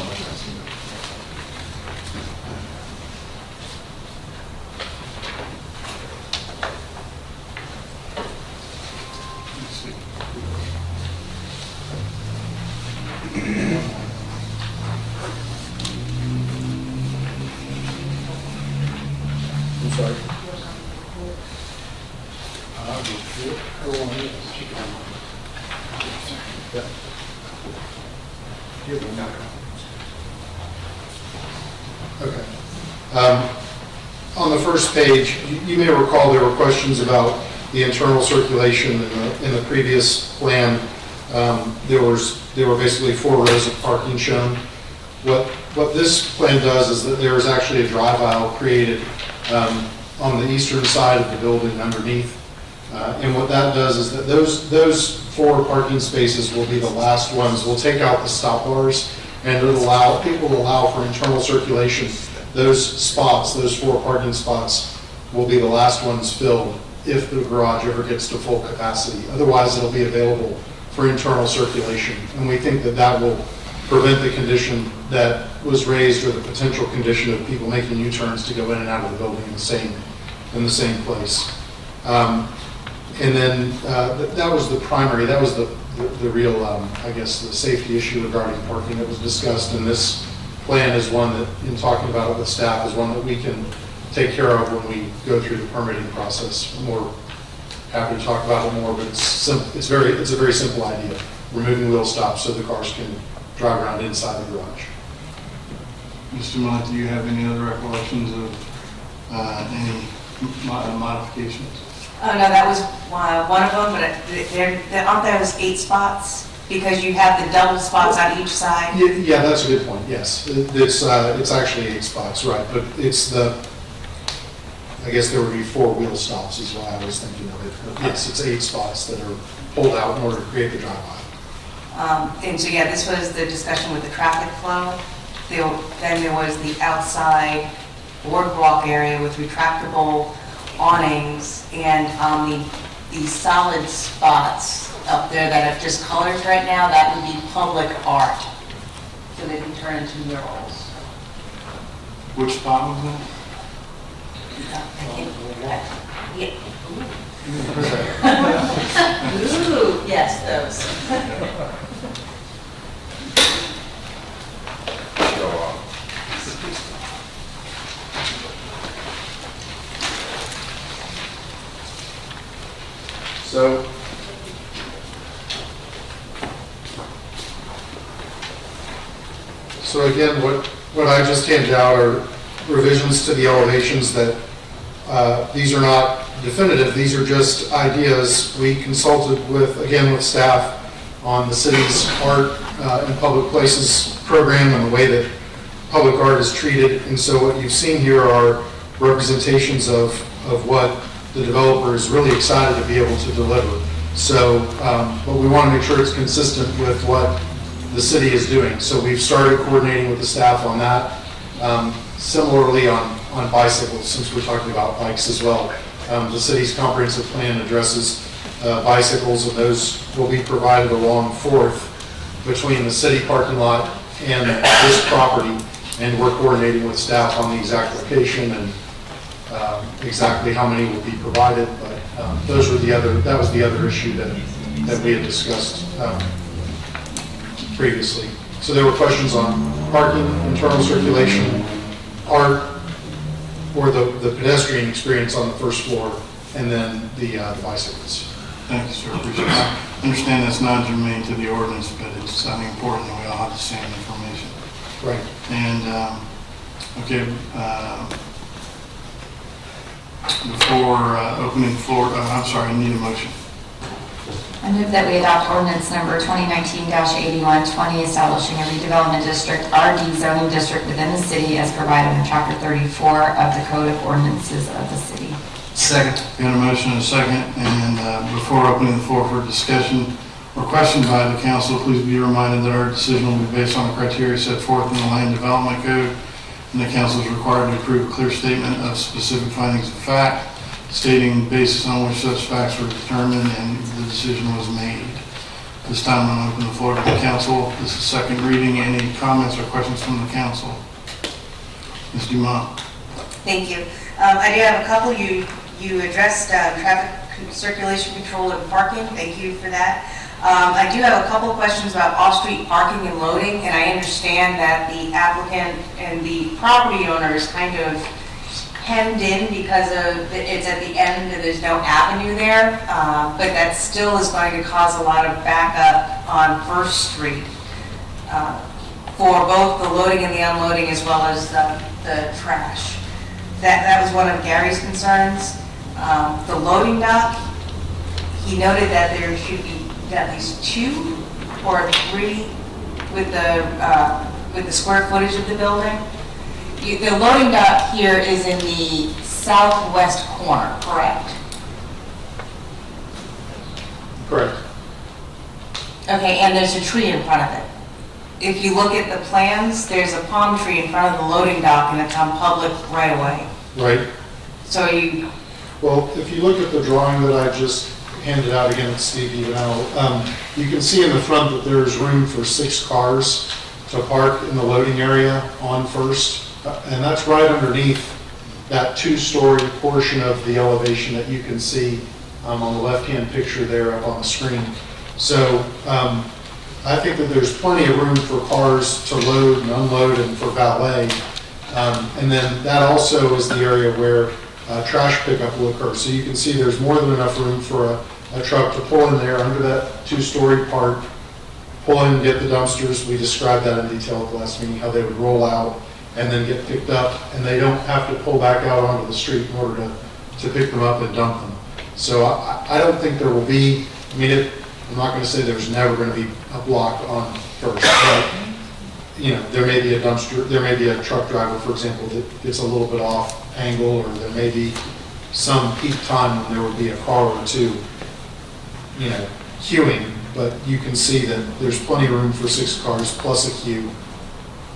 I'm sorry. Okay. On the first page, you may recall there were questions about the internal circulation in the previous plan. There were basically 4 rows of parking shown. What this plan does is that there is actually a drive aisle created on the eastern side of the building underneath. And what that does is that those 4 parking spaces will be the last ones. We'll take out the stop bars, and it will allow for internal circulation. Those spots, those 4 parking spots, will be the last ones filled if the garage ever gets to full capacity. Otherwise, it'll be available for internal circulation. And we think that that will prevent the condition that was raised, or the potential condition of people making U-turns to go in and out of the building in the same place. And then that was the primary, that was the real, I guess, the safety issue regarding parking that was discussed. And this plan is one that, in talking about it with staff, is one that we can take care of when we go through the permitting process. I'm more happy to talk about it more, but it's a very simple idea. Removing wheel stops so the cars can drive around inside the garage. Mr. Mott, do you have any other recollections of any modifications? Oh, no, that was one of them, but aren't those 8 spots? Because you have the double spots on each side? Yeah, that's a good point, yes. It's actually 8 spots, right, but I guess there would be 4 wheel stops is why I was thinking of it. But yes, it's 8 spots that are pulled out in order to create the drive aisle. And so, yeah, this was the discussion with the traffic flow. Then there was the outside boardwalk area with retractable awnings, and on the solid spots up there that have just colors right now, that would be public art. So they can turn into murals. Which spot was that? Yeah. Ooh, yes, those. Show off. So again, what I just handed out are revisions to the elevations that these are not definitive, these are just ideas. We consulted with staff on the city's art and public places program and the way that public art is treated. And so what you've seen here are representations of what the developer is really excited to be able to deliver. So, but we want to make sure it's consistent with what the city is doing. So we've started coordinating with the staff on that. Similarly on bicycles, since we're talking about bikes as well. The city's comprehensive plan addresses bicycles, and those will be provided along 4th between the city parking lot and this property. And we're coordinating with staff on the exact location and exactly how many will be provided. But that was the other issue that we had discussed previously. So there were questions on parking, internal circulation, art, or the pedestrian experience on the first floor, and then the bicycles. Thank you, sir. Appreciate that. I understand that's not germane to the ordinance, but it's, I think, important that we all have the same information. Right. And, okay, before opening the floor, I'm sorry, I need a motion. I move that we adopt ordinance number 2019-8120, establishing a redevelopment district, RD zoning district within the city as provided in Chapter 34 of the Code of Ordinances of the city. Second. Got a motion and a second, and before opening the floor for discussion or questions by the council, please be reminded that our decision will be based on the criteria set forth in the Land Development Code, and the council is required to approve a clear statement of specific findings of fact, stating the basis on which such facts were determined and the decision was made. This time I'm going to open the floor to the council. This is second reading. Any comments or questions from the council? Ms. Dumont. Thank you. I do have a couple. You addressed traffic circulation control and parking. Thank you for that. I do have a couple of questions about off-street parking and loading, and I understand that the applicant and the property owner is kind of hemmed in because it's at the end and there's no avenue there, but that still is going to cause a lot of backup on First Street for both the loading and the unloading as well as the trash. That was one of Gary's concerns. The loading dock, he noted that there should be at least 2 or 3 with the with the square footage of the building. The loading dock here is in the southwest corner, correct? Correct. Okay, and there's a tree in front of it. If you look at the plans, there's a palm tree in front of the loading dock and it's on public right away. Right. So you, Well, if you look at the drawing that I just handed out again with Steve Evenell, you can see in the front that there's room for 6 cars to park in the loading area on First. And that's right underneath that 2-story portion of the elevation that you can see on the left-hand picture there up on the screen. So I think that there's plenty of room for cars to load and unload and for valet. And then that also is the area where trash pickup will occur. So you can see there's more than enough room for a truck to pull in there under that 2-story part, pull in and get the dumpsters. We described that in detail at the last meeting, how they would roll out and then get picked up, and they don't have to pull back out onto the street in order to pick them up and dump them. So I don't think there will be, I mean, I'm not going to say there's never going to be a block on First, but, you know, there may be a dumpster, there may be a truck driver, for example, that gets a little bit off angle, or there may be some peak time when there would be a car or two, you know, queuing, but you can see that there's plenty of room for 6 cars plus a queue.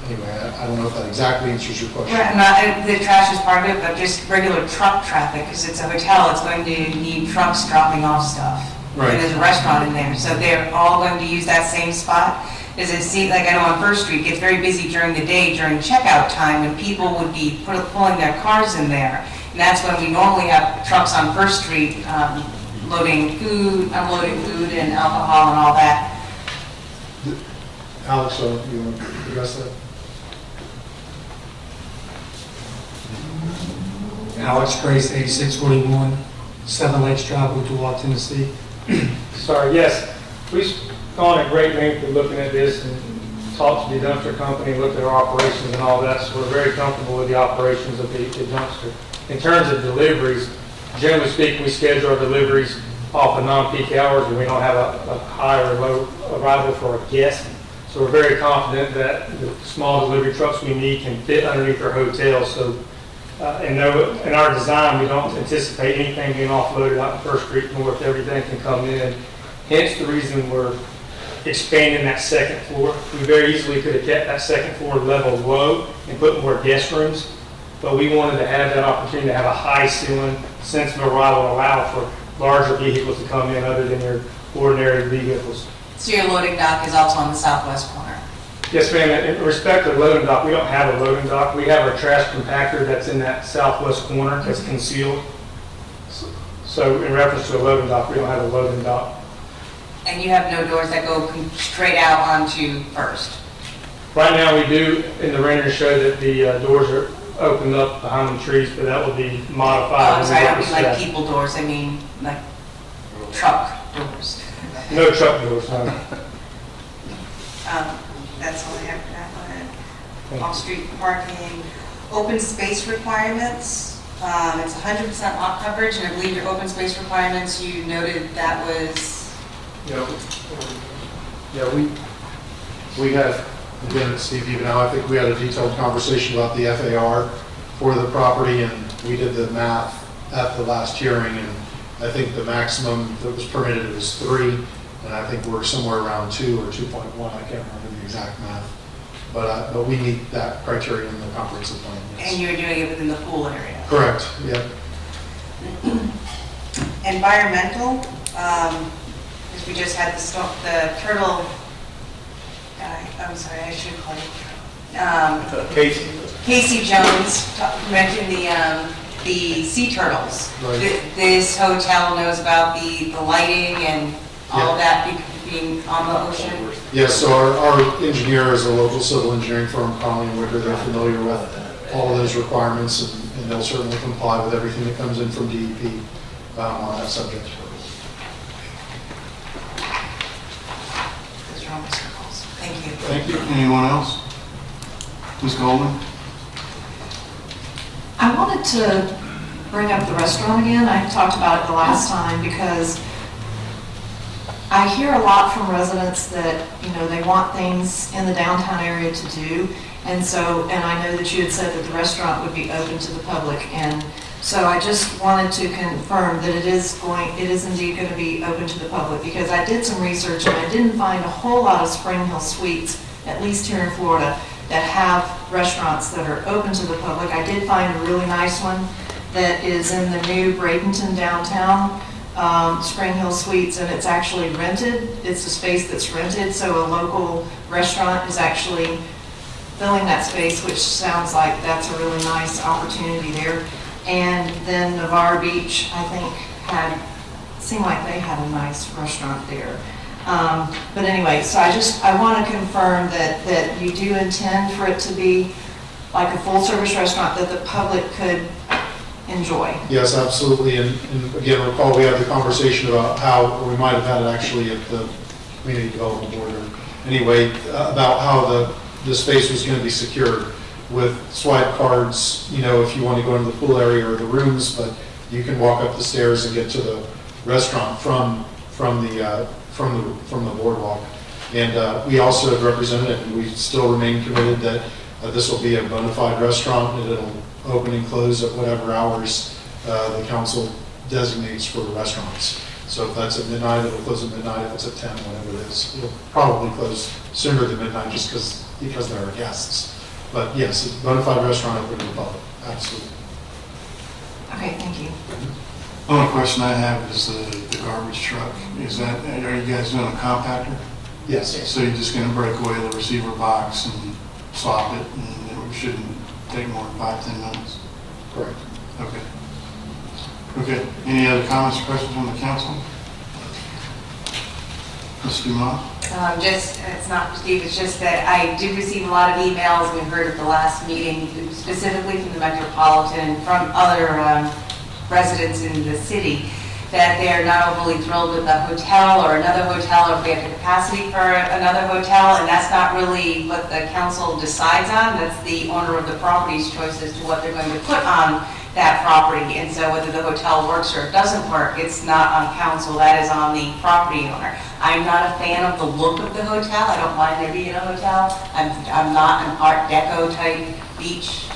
Anyway, I don't know if that exactly answers your question. right, not, the trash is part of it, but just regular truck traffic, because it's a hotel, it's going to need trucks dropping off stuff. Right. And there's a restaurant in there, so they're all going to use that same spot. Does it seem, like I know on First Street, it gets very busy during the day, during checkout time, and people would be pulling their cars in there. And that's when we normally have trucks on First Street loading food, unloading food and alcohol and all that. Alex, you want to address that? Alex Grace, 8641, 7 Lakes Drive, Ottawa, Tennessee. Sorry, yes, we've gone at great length of looking at this and talked to the dumpster company, looked at our operations and all that, so we're very comfortable with the operations of the dumpster. In terms of deliveries, generally speaking, we schedule our deliveries off of non-peak hours and we don't have a high or low arrival for our guests. So we're very confident that the small delivery trucks we need can fit underneath our hotels. So in our design, we don't anticipate anything being offloaded out in First Street North. Everything can come in. Hence the reason we're expanding that second floor. We very easily could have kept that second floor level low and put more guest rooms, but we wanted to have that opportunity to have a high ceiling, sense of arrival, allow for larger vehicles to come in other than your ordinary vehicles. So your loading dock is also on the southwest corner? Yes, ma'am. In respect to the loading dock, we don't have a loading dock. We have our trash compactor that's in that southwest corner that's concealed. So in reference to a loading dock, we don't have a loading dock. And you have no doors that go straight out onto First? Right now we do, in the render, show that the doors are opened up behind the trees, but that will be modified. Oh, I'm sorry, I don't mean like people doors, I mean like truck doors. No truck doors, no. That's all I have for that one. Off-street parking, open space requirements. It's 100% lot coverage, and I believe your open space requirements, you noted that was... Yeah, we had, again, Steve Evenell, I think we had a detailed conversation about the FAR for the property, and we did the math at the last hearing, and I think the maximum that was permitted was 3, and I think we're somewhere around 2 or 2.1, I can't remember the exact math. But we meet that criteria in the comprehensive plan, yes. And you're doing it within the pool area? Correct, yeah. Environmental, because we just had the turtle guy, I'm sorry, I should call you. Casey Jones mentioned the sea turtles. Right. This hotel knows about the lighting and all of that being on the ocean? Yes, so our engineer is a local civil engineering firm, Connolly & Wicker. They're familiar with all of those requirements, and they'll certainly comply with everything that comes in from DEP on that subject. Those are all my circles. Thank you. Thank you. Anyone else? Ms. Goldman? I wanted to bring up the restaurant again. I talked about it the last time because I hear a lot from residents that, you know, they want things in the downtown area to do. And so, and I know that you had said that the restaurant would be open to the public. And so I just wanted to confirm that it is indeed going to be open to the public, because I did some research and I didn't find a whole lot of Spring Hill Suites, at least here in Florida, that have restaurants that are open to the public. I did find a really nice one that is in the new Bradenton downtown, Spring Hill Suites, and it's actually rented. It's a space that's rented, so a local restaurant is actually filling that space, which sounds like that's a really nice opportunity there. And then Navarre Beach, I think, seemed like they had a nice restaurant there. But anyway, so I want to confirm that you do intend for it to be like a full-service restaurant that the public could enjoy. Yes, absolutely, and again, recall we had the conversation about how, or we might have had it actually at the Community Development Board, or anyway, about how the space was going to be secured with swipe cards, you know, if you want to go into the pool area or the rooms, but you can walk up the stairs and get to the restaurant from the boardwalk. And we also have represented it, and we still remain committed that this will be a bona fide restaurant, and it'll open and close at whatever hours the council designates for restaurants. So if that's at midnight, it'll close at midnight. If it's at 10, whatever it is, it'll probably close sooner than midnight just because there are guests. But yes, it's a bona fide restaurant open to the public, absolutely. Okay, thank you. The only question I have is the garbage truck. Are you guys doing a compactor? Yes. So you're just going to break away the receiver box and swap it, and it shouldn't take more than 5-10 minutes? Correct. Okay. Okay. Any other comments or questions from the council? Ms. Dumont? It's not for Steve, it's just that I did receive a lot of emails, we heard at the last meeting, specifically from the Metropolitan, from other residents in the city, that they're not overly thrilled with the hotel or another hotel, or if we have the capacity for another hotel, and that's not really what the council decides on. That's the owner of the property's choice as to what they're going to put on that property. And so whether the hotel works or it doesn't work, it's not on council, that is on the property owner. I'm not a fan of the look of the hotel. I don't mind there being a hotel. I'm not an Art Deco type beach.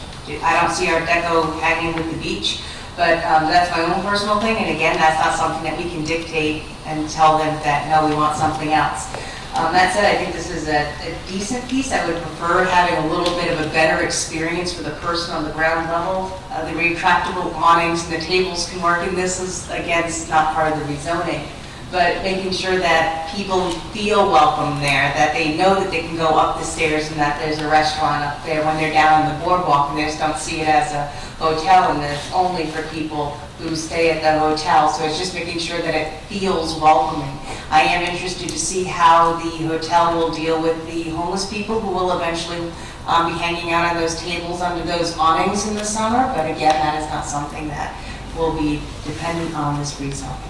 I don't see Art Deco hanging with the beach. But that's my own personal thing, and again, that's not something that we can dictate and tell them that, no, we want something else. That said, I think this is a decent piece. I would prefer having a little bit of a better experience for the person on the ground level. The retractable awnings and the tables can work, and this is, again, it's not part of the rezoning. But making sure that people feel welcome there, that they know that they can go up the stairs and that there's a restaurant up there when they're down on the boardwalk, and they just don't see it as a hotel, and that it's only for people who stay at the hotel. So it's just making sure that it feels welcoming. I am interested to see how the hotel will deal with the homeless people who will eventually be hanging out on those tables under those awnings in the summer. But again, that is not something that will be dependent on this rezoning.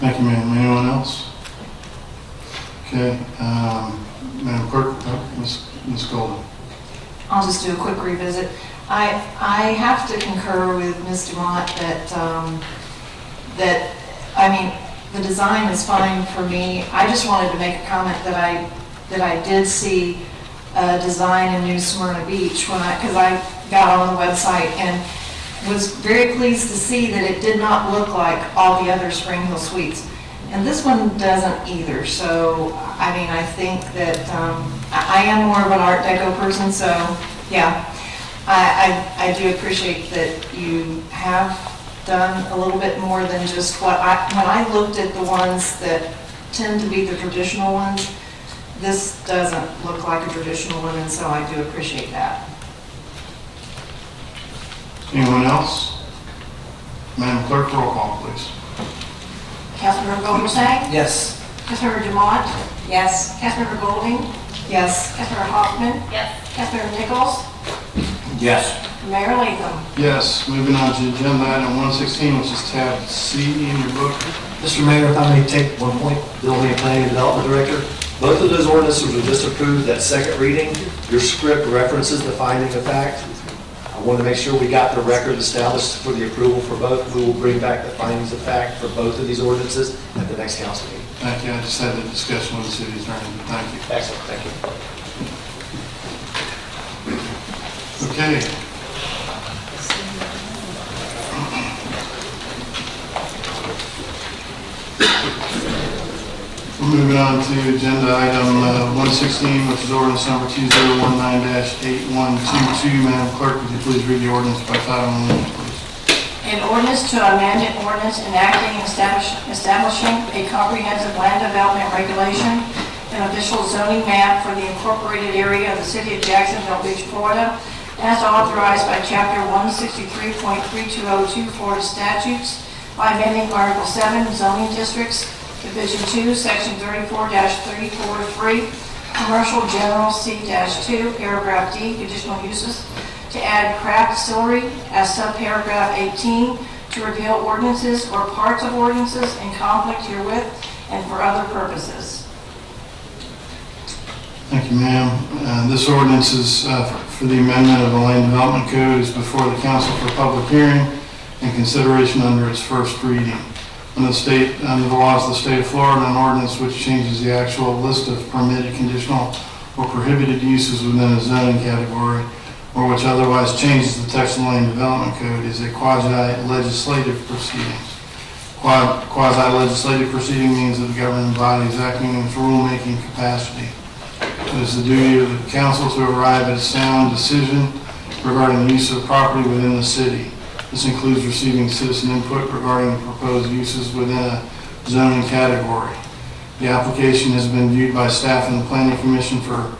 Thank you, ma'am. Anyone else? Okay. Madam Clerk, Ms. Golden. I'll just do a quick revisit. I have to concur with Ms. Dumont that I mean, the design is fine for me. I just wanted to make a comment that I did see a design in New Smyrna Beach because I got on the website and was very pleased to see that it did not look like all the other Spring Hill Suites. And this one doesn't either. So, I mean, I think that I am more of an Art Deco person, so yeah. I do appreciate that you have done a little bit more than just when I looked at the ones that tend to be the traditional ones, this doesn't look like a traditional one, and so I do appreciate that. Anyone else? Madam Clerk, roll call, please. Councilmember Goldenstein? Yes. Councilmember Dumont? Yes. Councilmember Golding? Yes. Councilmember Hoffman? Yes. Councilmember Nichols? Yes. Mayor Latham? Yes. Moving on to agenda item 116, which is tab C in your book. Mr. Mayor, if I may take one point, Building and Planning and Development Director. Both of those ordinances were just approved at second reading. Your script references the finding of fact. I wanted to make sure we got the record established for the approval for both. We will bring back the findings of fact for both of these ordinances at the next council meeting. Thank you. I just had the discussion with the city attorney, but thank you. Excellent, thank you. Okay. We're moving on to agenda item 116, which is ordinance number 2019-8122. Madam Clerk, would you please read the ordinance by title only, please? An ordinance to amend an ordinance enacting and establishing a comprehensive land development regulation and official zoning map for the incorporated area of the city of Jacksonville Beach, Florida, as authorized by Chapter 163.3202 Florida statutes by amending Article 7 zoning districts, Division 2, Section 34-34-3, Commercial General C-2, Paragraph D, Conditional Uses, to add craft distillery as subparagraph 18, to repeal ordinances or parts of ordinances in conflict herewith and for other purposes. Thank you, ma'am. This ordinance is for the amendment of the Land Development Code is before the council for public hearing and consideration under its first reading. Under the laws of the state of Florida, an ordinance which changes the actual list of permitted, conditional, or prohibited uses within a zoning category, or which otherwise changes the text of the Land Development Code, is a quasi-legislative proceeding. Quasi-legislative proceeding means that the governing body is acting in its rulemaking capacity. It is the duty of the council to arrive at a sound decision regarding the use of property within the city. This includes receiving citizen input regarding the proposed uses within a zoning category. The application has been viewed by staff and the Planning Commission for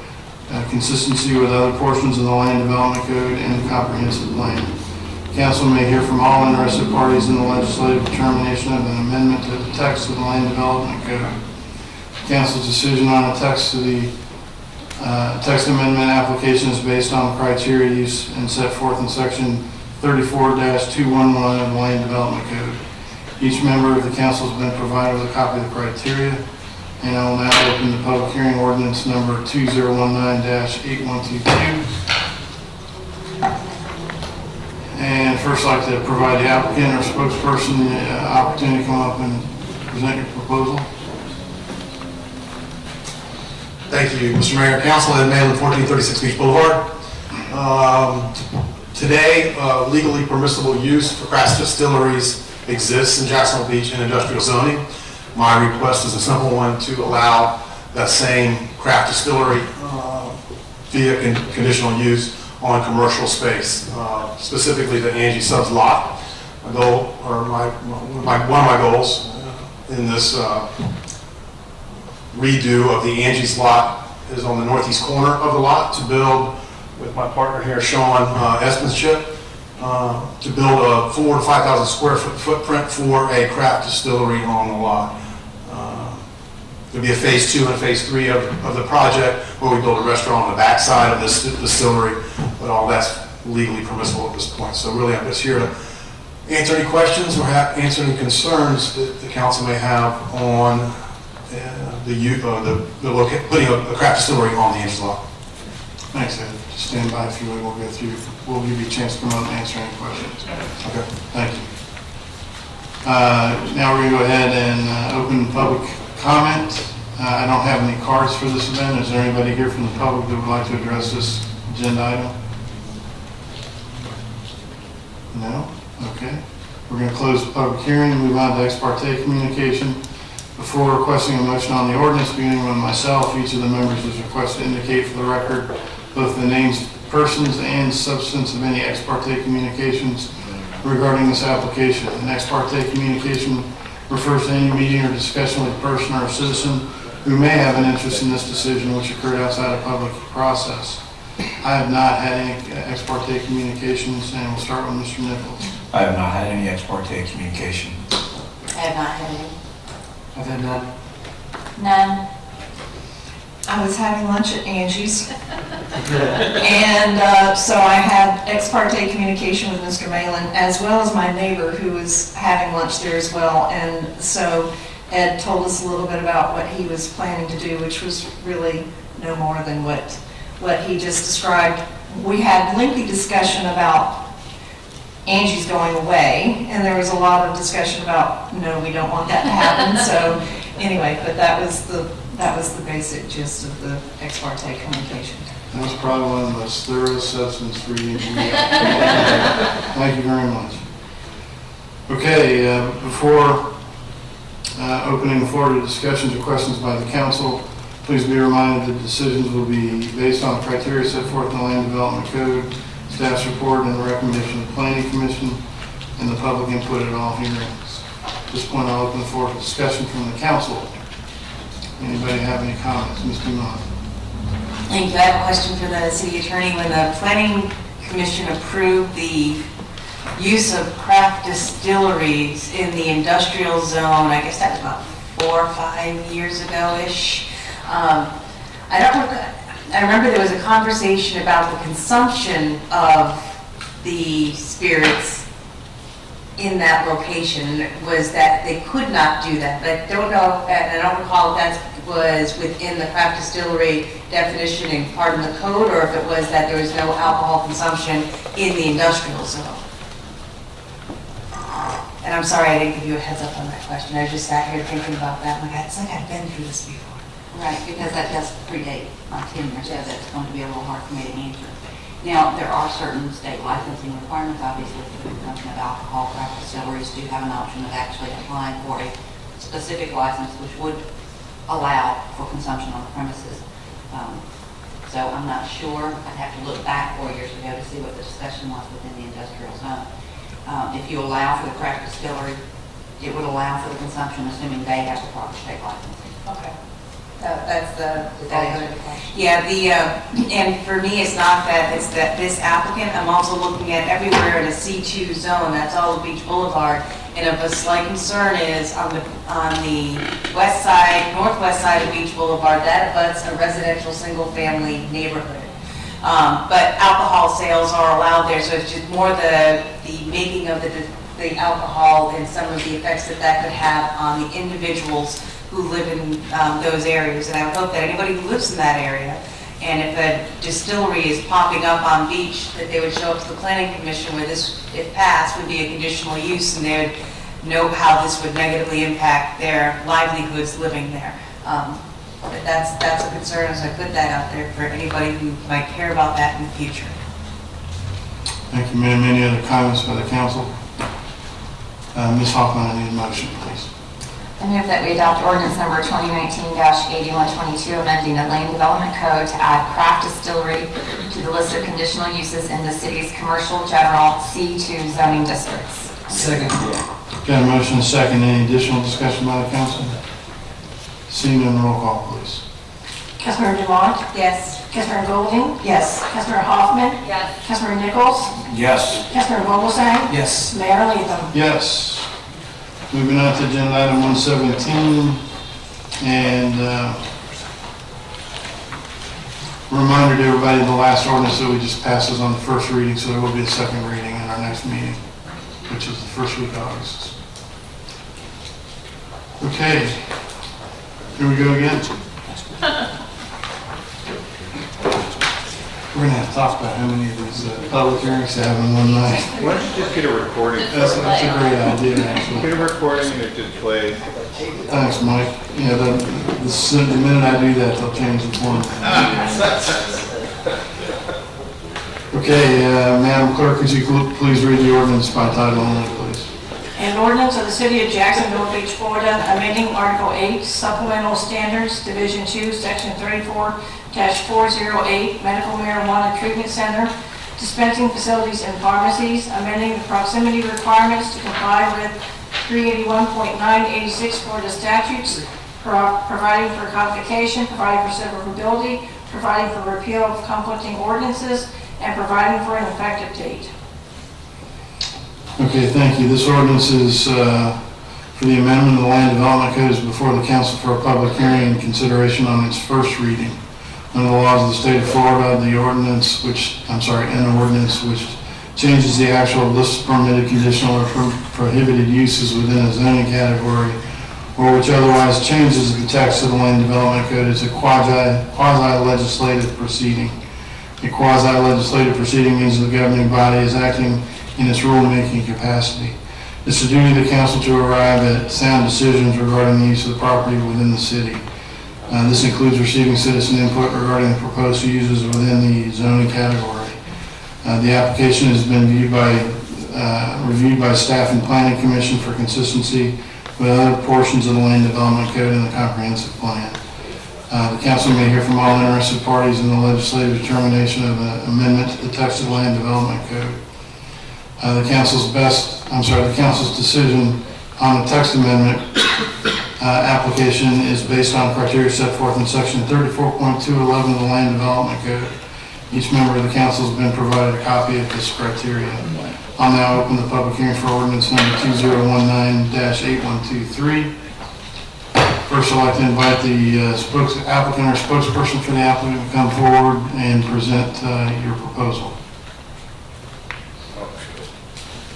consistency with other portions of the Land Development Code and the Comprehensive Plan. Council may hear from all interested parties in the legislative determination of an amendment to the text of the Land Development Code. Council's decision on a text of the text amendment application is based on the criteria used and set forth in Section 34-211 of the Land Development Code. Each member of the council has been provided with a copy of the criteria, and I will now open the public hearing ordinance number 2019-8122. And first I'd like to provide the applicant or spokesperson the opportunity to come up and present your proposal. Thank you, Mr. Mayor. Council, Ed Malin, 1436 Beach Boulevard. Today, legally permissible use for craft distilleries exists in Jacksonville Beach in industrial zoning. My request is a simple one to allow that same craft distillery via conditional use on commercial space, specifically the Angie Subs lot. My goal, or one of my goals in this redo of the Angie's lot is on the northeast corner of the lot to build, with my partner here, Sean Espenship, to build a 4,000 to 5,000 square foot footprint for a craft distillery on the lot. There'll be a phase 2 and phase 3 of the project where we build a restaurant on the backside of this distillery, but all that's legally permissible at this point. So really I'm just here to answer any questions or answer any concerns that the council may have on putting a craft distillery on the Angie's lot. Thanks, Ed. Just stand by if you will. We'll give you a chance to come up and answer any questions. Okay. Thank you. Now we're going to go ahead and open public comment. I don't have any cards for this event. Is there anybody here from the public that would like to address this agenda item? No? Okay. We're going to close the public hearing and move on to ex parte communication. Before requesting a motion on the ordinance, beginning with myself, each of the members is requested to indicate for the record both the names, persons, and substance of any ex parte communications regarding this application. An ex parte communication refers to any meeting or discussion with a person or a citizen who may have an interest in this decision which occurred outside a public process. I have not had any ex parte communications, and we'll start with Mr. Nichols. I have not had any ex parte communication. I have not had any. I've had none. None. I was having lunch at Angie's, and so I had ex parte communication with Mr. Malin, as well as my neighbor who was having lunch there as well. And so Ed told us a little bit about what he was planning to do, which was really no more than what he just described. we had lengthy discussion about Angie's going away, and there was a lot of discussion about, no, we don't want that to happen. So anyway, but that was the basic gist of the ex parte communication. That was probably one of the most thorough substance for you. Thank you very much. Okay, before opening the floor to discussions or questions by the council, please be reminded that decisions will be based on the criteria set forth in the Land Development Code, staff's report, and the recommendation of the Planning Commission, and the public input at all hearings. At this point, I'll open the floor for discussion from the council. Anybody have any comments? Ms. Dumont. Thank you. I have a question for the city attorney. When the planning commission approved the use of craft distilleries in the industrial zone, I guess that was about 4 or 5 years ago-ish. I remember there was a conversation about the consumption of the spirits in that location, was that they could not do that. But I don't know, and I don't recall if that was within the craft distillery definition and part of the code, or if it was that there was no alcohol consumption in the industrial zone. And I'm sorry I didn't give you a heads up on that question. I just sat here thinking about that. It's like I've been through this before. Right, because that does predate my tenure, so that's going to be a little hard for me to answer. Now, there are certain state licensing requirements, obviously, for the consumption of alcohol. Craft distilleries do have an option of actually applying for a specific license, which would allow for consumption on the premises. So I'm not sure. I'd have to look back 4 years ago to see what the discussion was within the industrial zone. If you allow for the craft distillery, it would allow for the consumption, assuming they have the proper state licensing. Okay. That's the, Does that answer the question? yeah, and for me, it's not that, it's that this applicant, I'm also looking at everywhere in a C2 zone, that's all of Beach Boulevard. And of a slight concern is on the west side, northwest side of Beach Boulevard, that abuts a residential single-family neighborhood. But alcohol sales are allowed there, so it's just more the making of the alcohol and some of the effects that could have on the individuals who live in those areas. And I would hope that anybody who lives in that area, and if a distillery is popping up on Beach, that they would show up to the Planning Commission where this, if passed, would be a conditional use, and they would know how this would negatively impact their livelihoods living there. But that's a concern, as I put that out there for anybody who might care about that in the future. Thank you, ma'am. Any other comments by the council? Ms. Hoffman, I need a motion, please. I move that we adopt ordinance number 2019-8122, amending the Land Development Code to add craft distillery to the list of conditional uses in the city's commercial general C2 zoning districts. Second. Got a motion and a second. Any additional discussion by the council? Seeing none, roll call, please. Councilmember Dumont? Yes. Councilmember Golding? Yes. Councilmember Hoffman? Yes. Councilmember Nichols? Yes. Councilmember Vogelsang? Yes. Mayor Latham? Yes. Moving on to agenda item 117, and reminder to everybody, the last ordinance that we just passed is on the first reading, so there will be a second reading in our next meeting, which is the first week of August. Okay, here we go again. We're gonna have to talk about how many of these public hearings to have in one night. Why don't you just get a recording? That's a great idea, actually. Get a recording and it just plays. Thanks, Mike. Yeah, the minute I do that, they'll change the form. Okay, Madam Clerk, could you please read the ordinance by title only, please? An ordinance of the City of Jacksonville Beach, Florida, amending Article 8, Supplemental Standards, Division 2, Section 34-408, Medical Marijuana Treatment Center, dispensing facilities and pharmacies, amending the proximity requirements to comply with 381.986 Florida statutes, providing for codification, providing for severability, providing for repeal of conflicting ordinances, and providing for an effective date. Okay, thank you. This ordinance is for the amendment of the Land Development Code is before the council for a public hearing and consideration on its first reading. Under the laws of the state of Florida, an ordinance which changes the actual list of permitted, conditional, or prohibited uses within a zoning category, or which otherwise changes the text of the Land Development Code is a quasi-legislative proceeding. A quasi-legislative proceeding means the governing body is acting in its rulemaking capacity. It's the duty of the council to arrive at sound decisions regarding the use of the property within the city. This includes receiving citizen input regarding the proposed uses within the zoning category. The application has been reviewed by staff and planning commission for consistency with other portions of the land development code and the comprehensive plan. The council may hear from all interested parties in the legislative determination of an amendment to the text of the land development code. The council's decision on the text amendment application is based on criteria set forth in section 34.211 of the land development code. Each member of the council has been provided a copy of this criteria. I'll now open the public hearing for ordinance number 2019-8123. First, I'd like to invite the applicant or spokesperson for the applicant to come forward and present your proposal.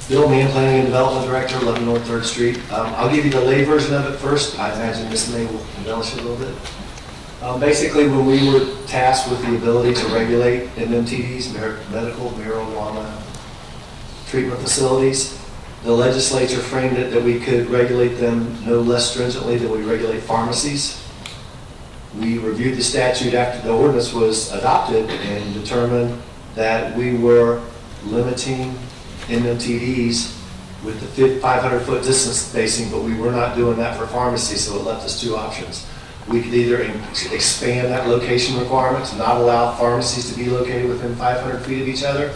Bill Mann, Planning and Development Director, 11 North 3rd Street. I'll give you the lay version of it first. I imagine Ms. May will embellish it a little bit. Basically, when we were tasked with the ability to regulate MMTDs, medical marijuana treatment facilities, the legislature framed it that we could regulate them no less stringently than we regulate pharmacies. We reviewed the statute after the ordinance was adopted and determined that we were limiting MMTDs with the 500-foot distance spacing, but we were not doing that for pharmacy, so it left us two options. We could either expand that location requirement to not allow pharmacies to be located within 500 feet of each other.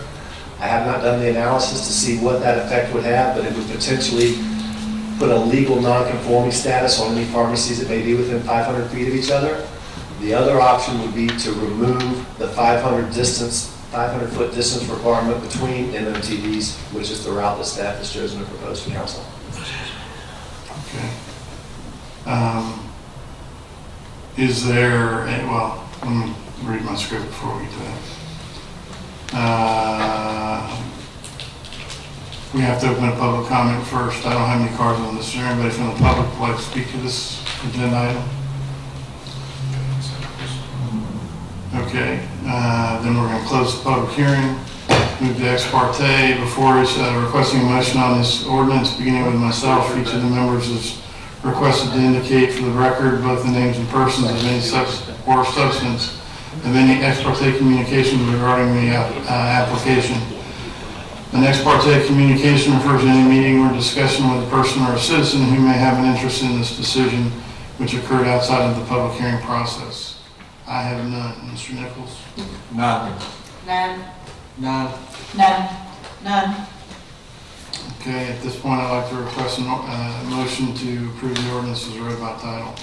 I have not done the analysis to see what that effect would have, but it would potentially put a legal non-conforming status on any pharmacies that may be within 500 feet of each other. The other option would be to remove the 500-foot distance requirement between MMTDs, which is the route that staff has chosen to propose to council. Okay. Is there, well, let me read my script before we do that. We have to open a public comment first. I don't have any cards on this. Is there anybody from the public who would like to speak to this agenda item? Okay, then we're going to close the public hearing. Move to ex parte. Before us, requesting a motion on this ordinance, beginning with myself, each of the members is requested to indicate for the record both the names and persons of any substance of any ex parte communication regarding the application. An ex parte communication refers to any meeting or discussion with a person or a citizen who may have an interest in this decision which occurred outside of the public hearing process. I have none. Mr. Nichols? None. None. None. None. None. Okay, at this point, I'd like to request a motion to approve the ordinance as read by title.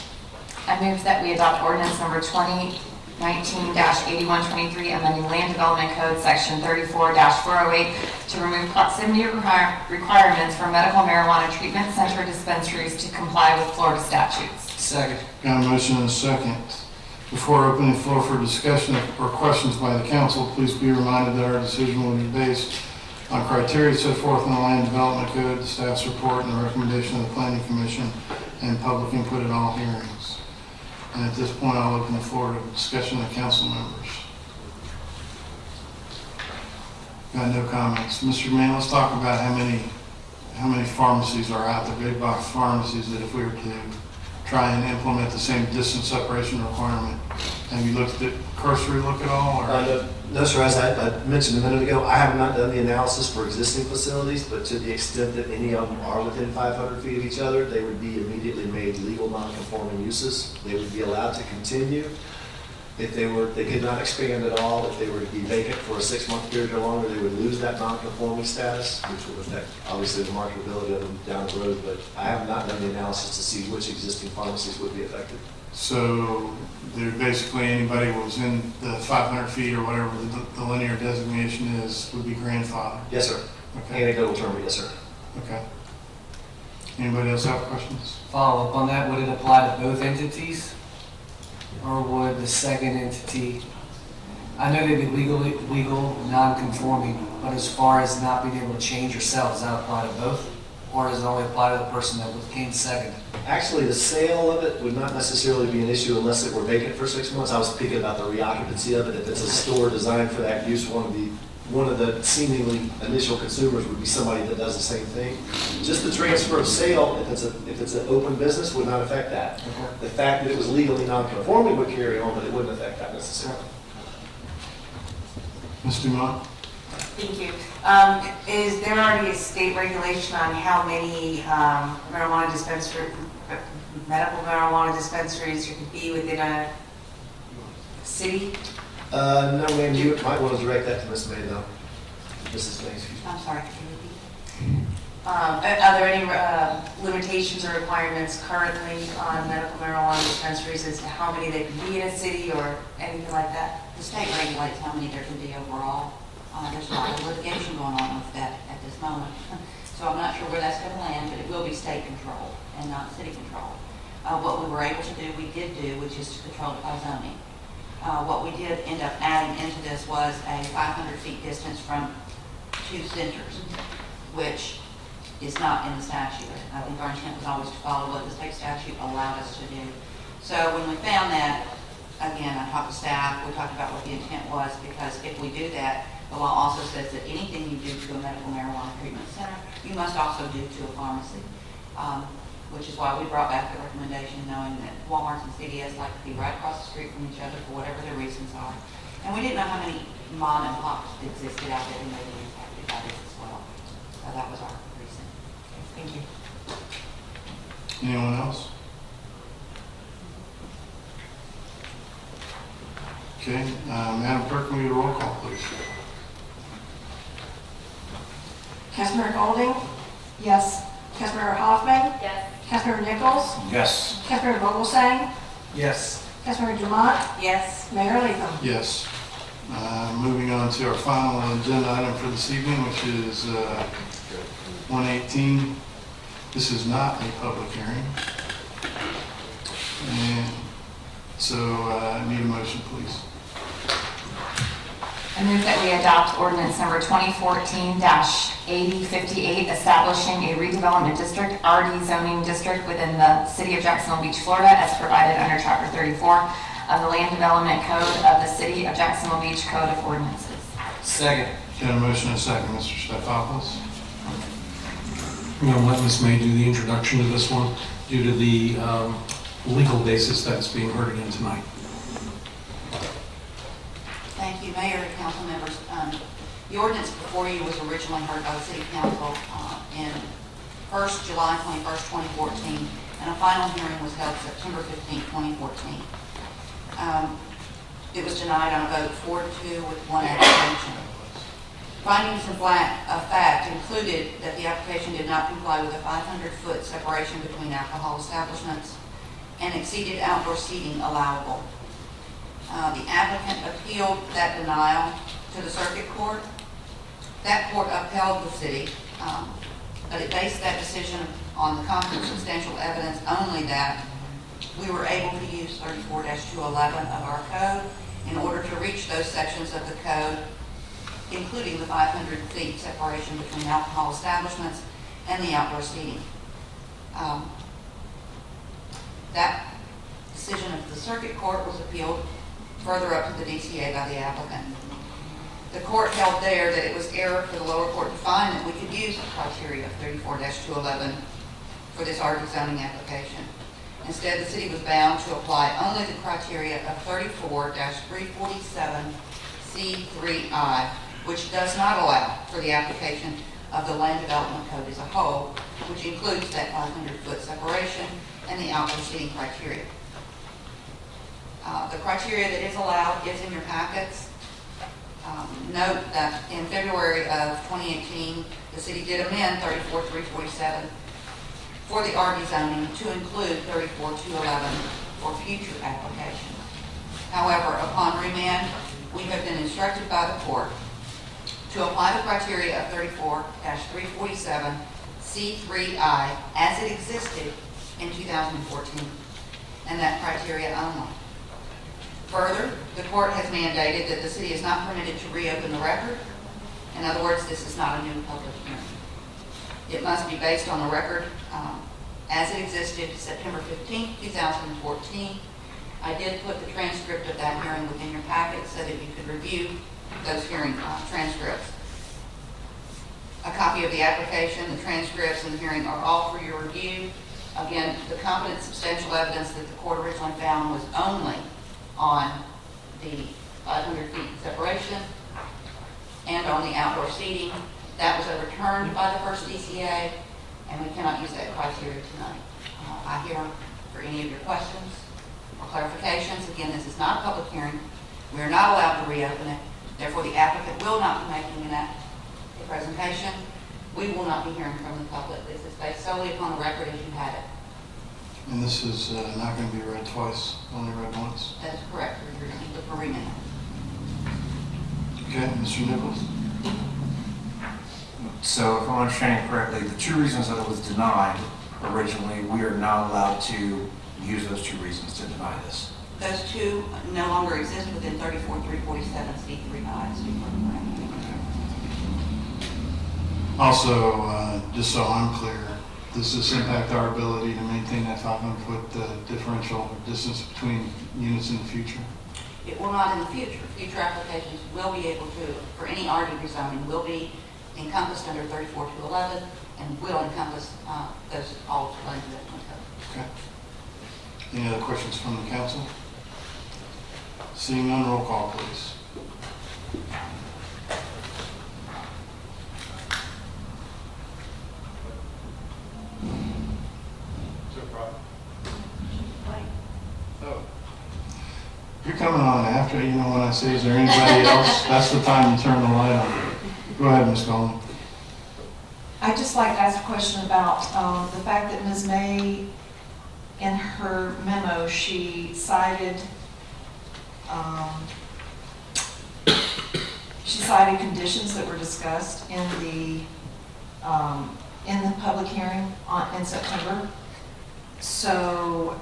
I move that we adopt ordinance number 2019-8123, amending Land Development Code, Section 34-408, to remove proximity requirements for medical marijuana treatment center dispensaries to comply with Florida statutes. Second. Got a motion and a second. Before opening the floor for discussion or questions by the council, please be reminded that our decision will be based on criteria set forth in the Land Development Code, the staff's report, and the recommendation of the Planning Commission, and public input at all hearings. And at this point, I'll open the floor to discussion of council members. Got no comments. Mr. Mann, let's talk about how many pharmacies are out there, big box pharmacies, that if we were to try and implement the same distance separation requirement. Have you looked at cursory look at all? Or? No, sir. As I mentioned a minute ago, I have not done the analysis for existing facilities, but to the extent that any of them are within 500 feet of each other, they would be immediately made legal non-conforming uses. They would be allowed to continue. If they could not expand at all. If they were to be vacant for a 6-month period or longer, they would lose that non-conforming status, which would affect, obviously, the marketability of them down the road. But I have not done the analysis to see which existing pharmacies would be affected. So there basically anybody who was in the 500 feet or whatever the linear designation is would be grandfathered? Yes, sir. Okay. Anecdotal term, yes, sir. Okay. Anybody else have questions? Follow up on that, would it apply to both entities? Or would the second entity, I know they'd be legal, non-conforming, but as far as not being able to change or sell, does that apply to both? Or does it only apply to the person that came second? Actually, the sale of it would not necessarily be an issue unless it were vacant for 6 months. I was thinking about the reoccupancy of it. If it's a store designed for that use, one of the seemingly initial consumers would be somebody that does the same thing. Just the transfer of sale, if it's an open business, would not affect that. The fact that it was legally non-conforming would carry on, but it wouldn't affect that necessarily. Ms. Dumont? Thank you. Is there already a state regulation on how many medical marijuana dispensaries there could be within a city? No, ma'am, you might want to direct that to Ms. May, though. Mrs. May, excuse me. I'm sorry, could you repeat? Are there any limitations or requirements currently on medical marijuana dispensaries as to how many they can be in a city or anything like that? The state regulates how many there can be overall. There's a lot of litigation going on with that at this moment. So I'm not sure where that's going to land, but it will be state control and not city control. What we were able to do, we did do, which is to control it by zoning. What we did end up adding into this was a 500 feet distance from two centers, which is not in the statute. I think our intent was always to follow what the state statute allowed us to do. So when we found that, again, I talked to staff, we talked about what the intent was, because if we do that, the law also says that anything you do to a medical marijuana treatment center, you must also do to a pharmacy, which is why we brought back the recommendation knowing that Walmarts and CVS like to be right across the street from each other for whatever their reasons are. And we didn't know how many mom and pops existed out there who may be impacted by this as well. So that was our reason. Thank you. Anyone else? Okay, Madam Clerk, can we get a roll call, please? Councilmember Golding? Yes. Councilmember Hoffman? Yes. Councilmember Nichols? Yes. Councilmember Vogelsang? Yes. Councilmember Dumont? Yes. Mayor Latham? Yes. Moving on to our final agenda item for this evening, which is 118. This is not a public hearing. And so I need a motion, please. I move that we adopt ordinance number 2014-8058, establishing a redevelopment district, RD zoning district within the city of Jacksonville Beach, Florida, as provided under Chapter 34 of the Land Development Code of the City of Jacksonville Beach Code of Ordinances. Second. Got a motion and a second, Mr. Stefopoulos. I'm going to let Ms. May do the introduction to this one due to the legal basis that's being heard again tonight. Thank you, Mayor and council members. The ordinance before you was originally heard by the City Council in July 21st, 2014, and a final hearing was held September 15th, 2014. It was denied on a vote 4-2 with one abstention. Findings of fact included that the application did not comply with a 500-foot separation between alcohol establishments and exceeded outdoor seating allowable. The applicant appealed that denial to the circuit court. That court upheld the city, but it based that decision on the concrete substantial evidence only that we were able to use 34-211 of our code in order to reach those sections of the code, including the 500 feet separation between alcohol establishments and the outdoor seating. That decision of the circuit court was appealed further up to the DTA by the applicant. The court held there that it was error for the lower court to find that we could use the criteria of 34-211 for this RD zoning application. Instead, the city was bound to apply only the criteria of 34-347C3I, which does not allow for the application of the Land Development Code as a whole, which includes that 500-foot separation and the outdoor seating criteria. The criteria that is allowed is in your packets. Note that in February of 2018, the city did amend 34-347 for the RD zoning to include 34-211 for future applications. However, upon remand, we have been instructed by the court to apply the criteria of 34-347 C3I as it existed in 2014, and that criteria only. Further, the court has mandated that the city is not permitted to reopen the record. In other words, this is not a new public hearing. It must be based on the record as it existed September 15, 2014. I did put the transcript of that hearing within your packet so that you could review those hearing transcripts. A copy of the application, the transcripts, and the hearing are all for your review. Again, the competent substantial evidence that the court originally found was only on the 500 feet separation and on the outdoor seating. That was overturned by the first DCA, and we cannot use that criteria tonight. I hear for any of your questions or clarifications. Again, this is not a public hearing. We are not allowed to reopen it. Therefore, the applicant will not be making a presentation. We will not be hearing from the public. This is based solely upon the record as you had it. And this is not going to be read twice, only read once? That is correct. You're going to look for remand. Okay, Mr. Nichols? So if I'm understanding correctly, the two reasons that it was denied originally, we are not allowed to use those two reasons to deny this. Those two no longer exist within 34.347(c)(3). Also, just so I'm clear, does this impact our ability to maintain that 500-foot differential distance between units in the future? It will not in the future. Future applications will be able to, for any RD rezoning, will be encompassed under 34.211 and will encompass those all under that one code. Okay. Any other questions from the council? Seeing none, roll call, please. You're coming on after, you know, when I say, is there anybody else? That's the time you turn the light on. Go ahead, Ms. Goldman. I'd just like to ask a question about the fact that Ms. May, in her memo, she cited conditions that were discussed in the public hearing in September. So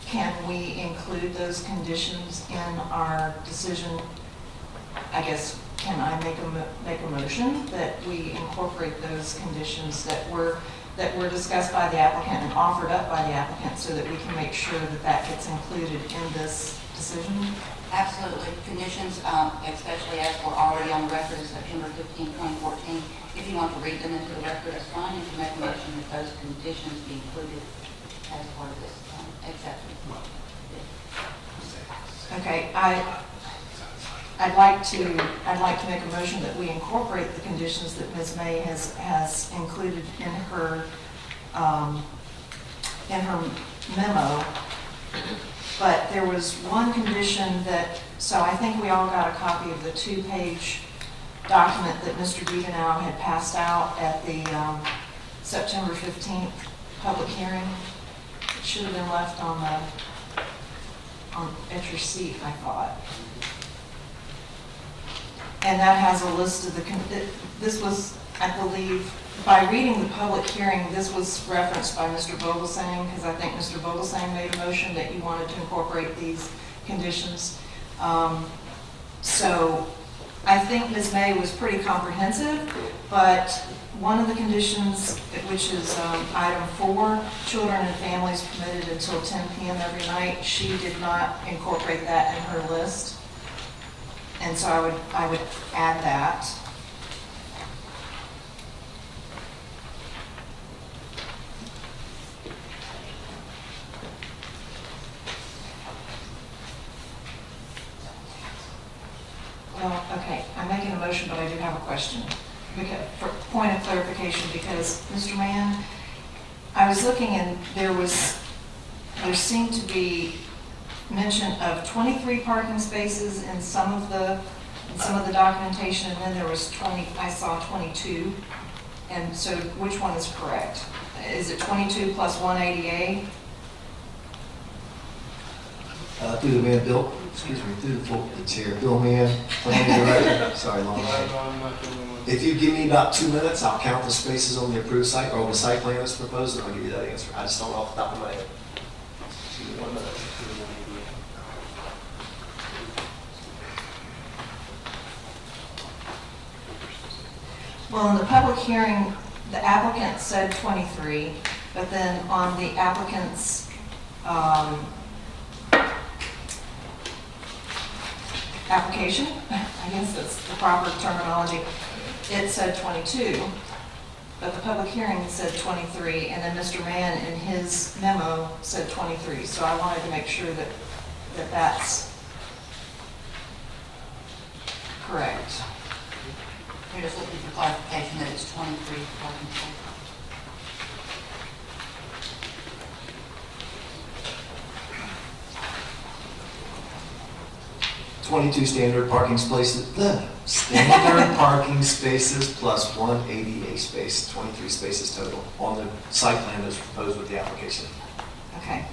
can we include those conditions in our decision? I guess, can I make a motion that we incorporate those conditions that were discussed by the applicant and offered up by the applicant so that we can make sure that that gets included in this decision? Absolutely. Conditions, especially as were already on the record in September 15, 2014. If you want to read them into the record, that's fine. You can make a motion that those conditions be included as part of this exception. Okay, I'd like to make a motion that we incorporate the conditions that Ms. May has included in her memo. But there was one condition that, so I think we all got a copy of the 2-page document that Mr. Devenau had passed out at the September 15th public hearing. It should have been left at your seat, I thought. And that has a list of this was, I believe, by reading the public hearing, this was referenced by Mr. Vogelsang, because I think Mr. Vogelsang made a motion that you wanted to incorporate these conditions. So I think Ms. May was pretty comprehensive, but one of the conditions, which is item 4, children and families permitted until 10 p.m. every night, she did not incorporate that in her list. And so I would add that. Well, okay, I'm making a motion, but I do have a question. For point of clarification, because Mr. Mann, I was looking and there seemed to be mention of 23 parking spaces in some of the documentation, and then there was 20. I saw 22. And so, which one is correct? Is it 22 plus 1 ADA? Through the man, Bill. Excuse me. Through the chair, Bill Mann, planning director. Sorry, long night. If you give me about 2 minutes, I'll count the spaces on the approved site or on the site plan that's proposed, and I'll give you that answer. I just don't know off the top of my head. Give me 1 minute. Well, in the public hearing, the applicant said 23. But then on the applicant's application, I guess that's the proper terminology, it said 22, but the public hearing said 23, and then Mr. Mann in his memo said 23. So I wanted to make sure that that's correct. We're just looking for clarification that it's 23 parking spaces. 22 standard parking spaces, standard parking spaces plus 1 ADA space, 23 spaces total on the site plan that's proposed with the application. Okay.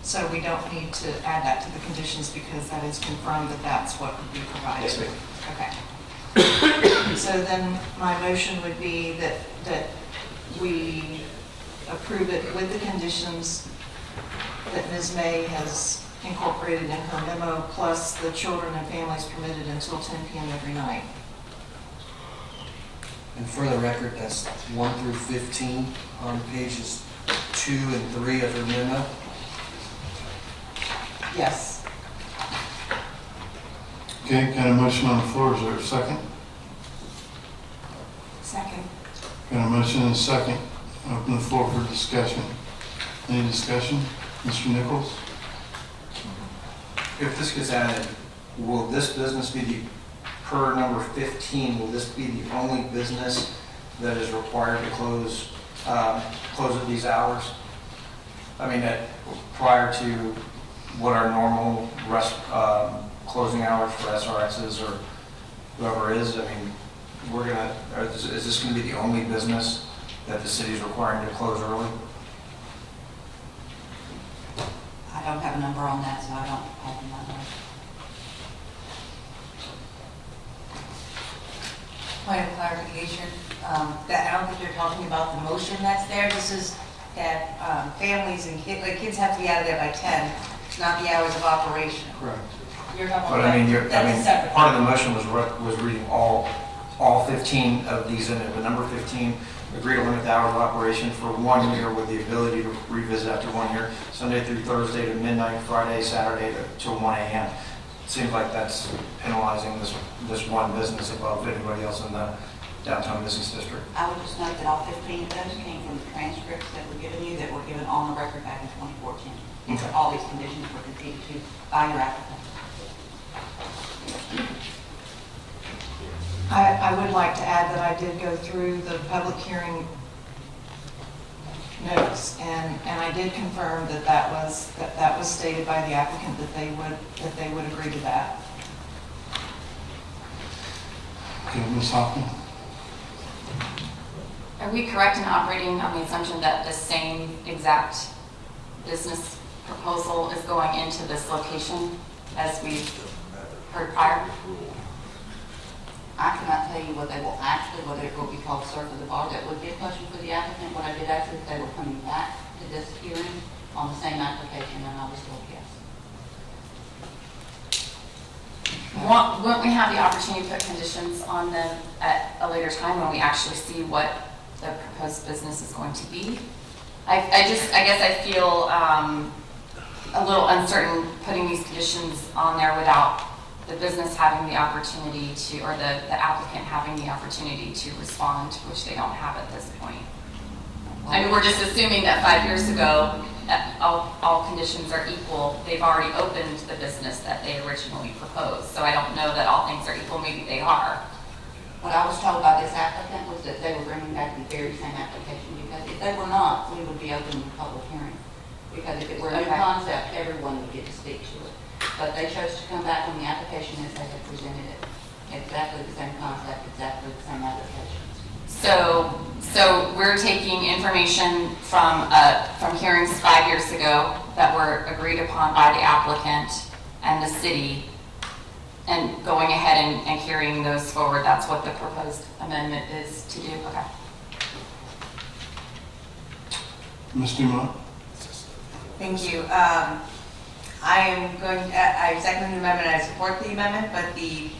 So we don't need to add that to the conditions because that is confirmed that that's what would be provided? Yes, ma'am. Okay. So then my motion would be that we approve it with the conditions that Ms. May has incorporated in her memo, plus the children and families permitted until 10 p.m. every night. And for the record, that's 1 through 15 on pages 2 and 3 of her memo. Yes. Okay, got a motion on the floor, is there a second? Second. Got a motion and a second, open the floor for discussion. Any discussion? Mr. Nichols? If this gets added, will this business be the, per number 15, will this be the only business that is required to close at these hours? I mean, prior to what our normal closing hours for SRXs or whoever is, I mean, is this going to be the only business that the city is requiring to close early? I don't have a number on that, so I don't have a number. Point of clarification, that I don't think you're talking about the motion that's there. This is that families and kids have to be out of there by 10, not the hours of operation. Correct. You're talking But about I mean, that's a separate. part of the motion was reading all 15 of these in it. But number 15, agree to limit the hours of operation for 1 year with the ability to revisit after 1 year, Sunday through Thursday to midnight, Friday, Saturday to 1 a.m. It seems like that's penalizing this one business above anybody else in the downtown business district. I would just note that all 15 of those came from the transcripts that were given you, that were given on the record back in 2014. Okay. All these conditions were continued to by your applicant. I would like to add that I did go through the public hearing notes, and I did confirm that that was stated by the applicant that they would agree to that. Okay, Ms. Hoffman? Are we correct in operating on the assumption that the same exact business proposal is going into this location as we've heard prior? I cannot tell you what they will actually, whether it will be called Surf of the Bar. That would be a question for the applicant. What I did ask is if they were coming back to this hearing on the same application, and I was told yes. Won't we have the opportunity to put conditions on them at a later time when we actually see what the proposed business is going to be? I guess I feel a little uncertain putting these conditions on there without the business having the opportunity to, or the applicant having the opportunity to respond, which they don't have at this point. I mean, we're just assuming that 5 years ago, all conditions are equal. They've already opened the business that they originally proposed. So I don't know that all things are equal. Maybe they are. What I was told by this applicant was that they were bringing back the very same application, because if they were not, we would be opening the public hearing. Because if it were a new Okay. concept, everyone would get to speak to it. But they chose to come back on the application as they had presented it. Exactly the same concept, exactly the same applications. So we're taking information from hearings 5 years ago that were agreed upon by the applicant and the city, and going ahead and carrying those forward. That's what the proposed amendment is to do. Okay. Ms. Dumont? Thank you. I second the amendment, I support the amendment, but the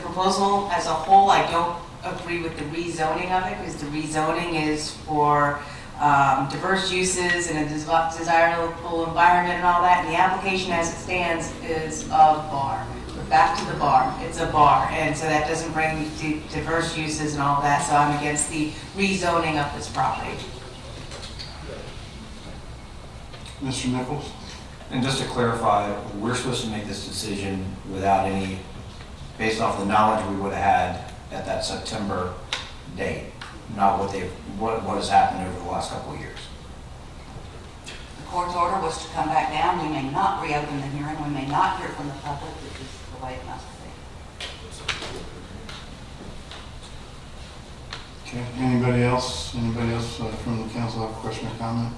proposal as a whole, I don't agree with the rezoning of it, because the rezoning is for diverse uses and a desirable environment and all that. And the application as it stands is a bar. We're back to the bar. It's a bar. And so that doesn't bring diverse uses and all that. So I'm against the rezoning of this property. Mr. Nichols? And just to clarify, we're supposed to make this decision without any, based off the knowledge we would have had at that September date, not what has happened over the last couple of years. The court's order was to come back down. We may not reopen the hearing. We may not hear from the public, which is the way it must be. Okay, anybody else from the council have a question or comment?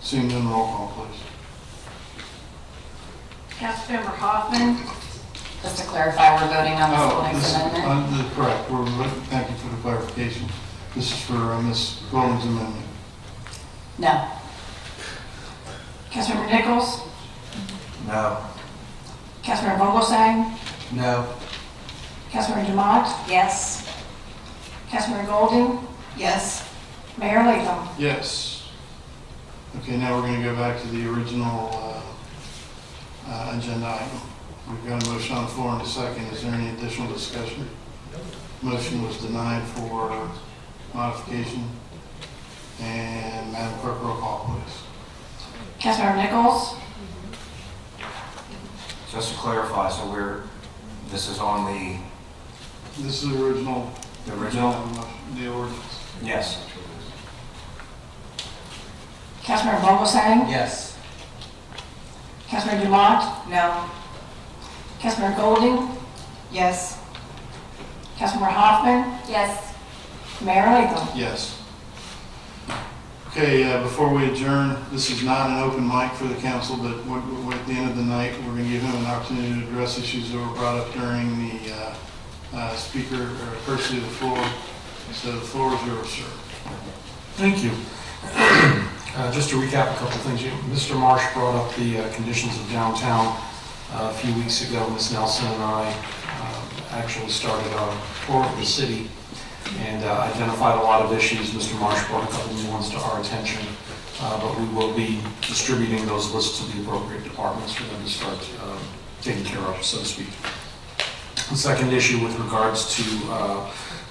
Seeing none, roll call, please. Councilmember Hoffman, Just to clarify, we're voting on the Skolnick's amendment? Correct, thank you for the clarification. This is for Ms. Golding's amendment. No. Councilmember Nichols, No. Councilmember Vogelsang, No. Councilmember Dumont, Yes? Councilmember Golding, Yes. Mayor Latham. Yes. Okay, now we're going to go back to the original agenda item. We've got a motion on the floor and a second. Is there any additional discussion? Motion was denied for modification. And Madam Clerk, roll call, please. Councilmember Nichols, Just to clarify, so this is on the... This is the original. The original? The ordinance. Yes. Councilmember Vogelsang, Yes. Councilmember Dumont, No? Councilmember Golding, Yes? Councilmember Hoffman, Yes. Mayor Latham. Yes. Okay, before we adjourn, this is not an open mic for the council, but at the end of the night, we're going to give him an opportunity to address issues that were brought up during the speaker or courtesy of the floor. So the floor is yours, sir. Thank you. Just to recap a couple things, Mr. Marsh brought up the conditions of downtown a few weeks ago. Ms. Nelson and I actually started our tour of the city and identified a lot of issues. Mr. Marsh brought a couple new ones to our attention, but we will be distributing those lists to the appropriate departments for them to start taking care of, so to speak. The second issue with regards to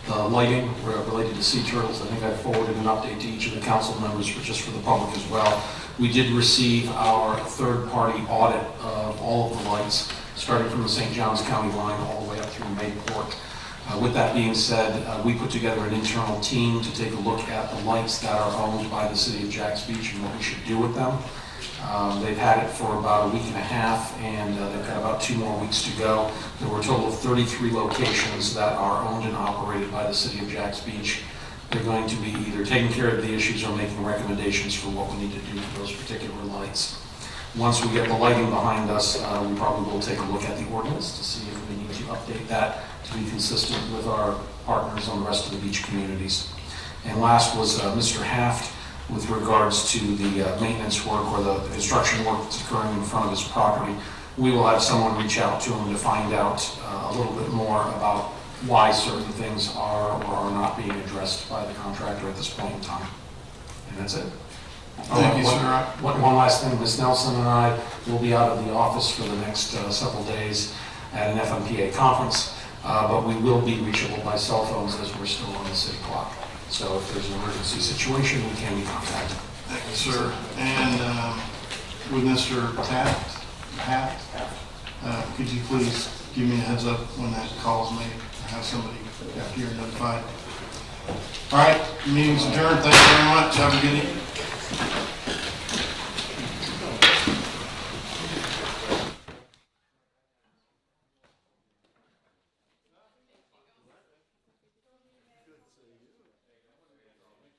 the lighting related to sea turtles, I think I forwarded an update to each of the council members, but just for the public as well. We did receive our third-party audit of all of the lights, starting from the St. Johns County line all the way up through Mayport. With that being said, we put together an internal team to take a look at the lights that are owned by the city of Jacks Beach and what we should do with them. They've had it for about a week and a half, and they've got about 2 more weeks to go. There were a total of 33 locations that are owned and operated by the city of Jacks Beach. They're going to be either taking care of the issues or making recommendations for what we need to do with those particular lights. Once we get the lighting behind us, we probably will take a look at the ordinance to see if we need to update that to be consistent with our partners on the rest of the beach communities. And last was Mr. Haft with regards to the maintenance work or the construction work that's occurring in front of his property. We will have someone reach out to him to find out a little bit more about why certain things are or are not being addressed by the contractor at this point in time. And that's it. Thank you, sir. One last thing, Ms. Nelson and I will be out of the office for the next several days at an FMPA conference, but we will be reachable by cell phones as we're still on the city clock. So if there's an emergency situation, we can be contacted. Thank you, sir. And with Mr. Haft, could you please give me a heads up when that call is made, or have somebody after you're notified? All right, meeting's adjourned. Thank you very much. Have a good evening.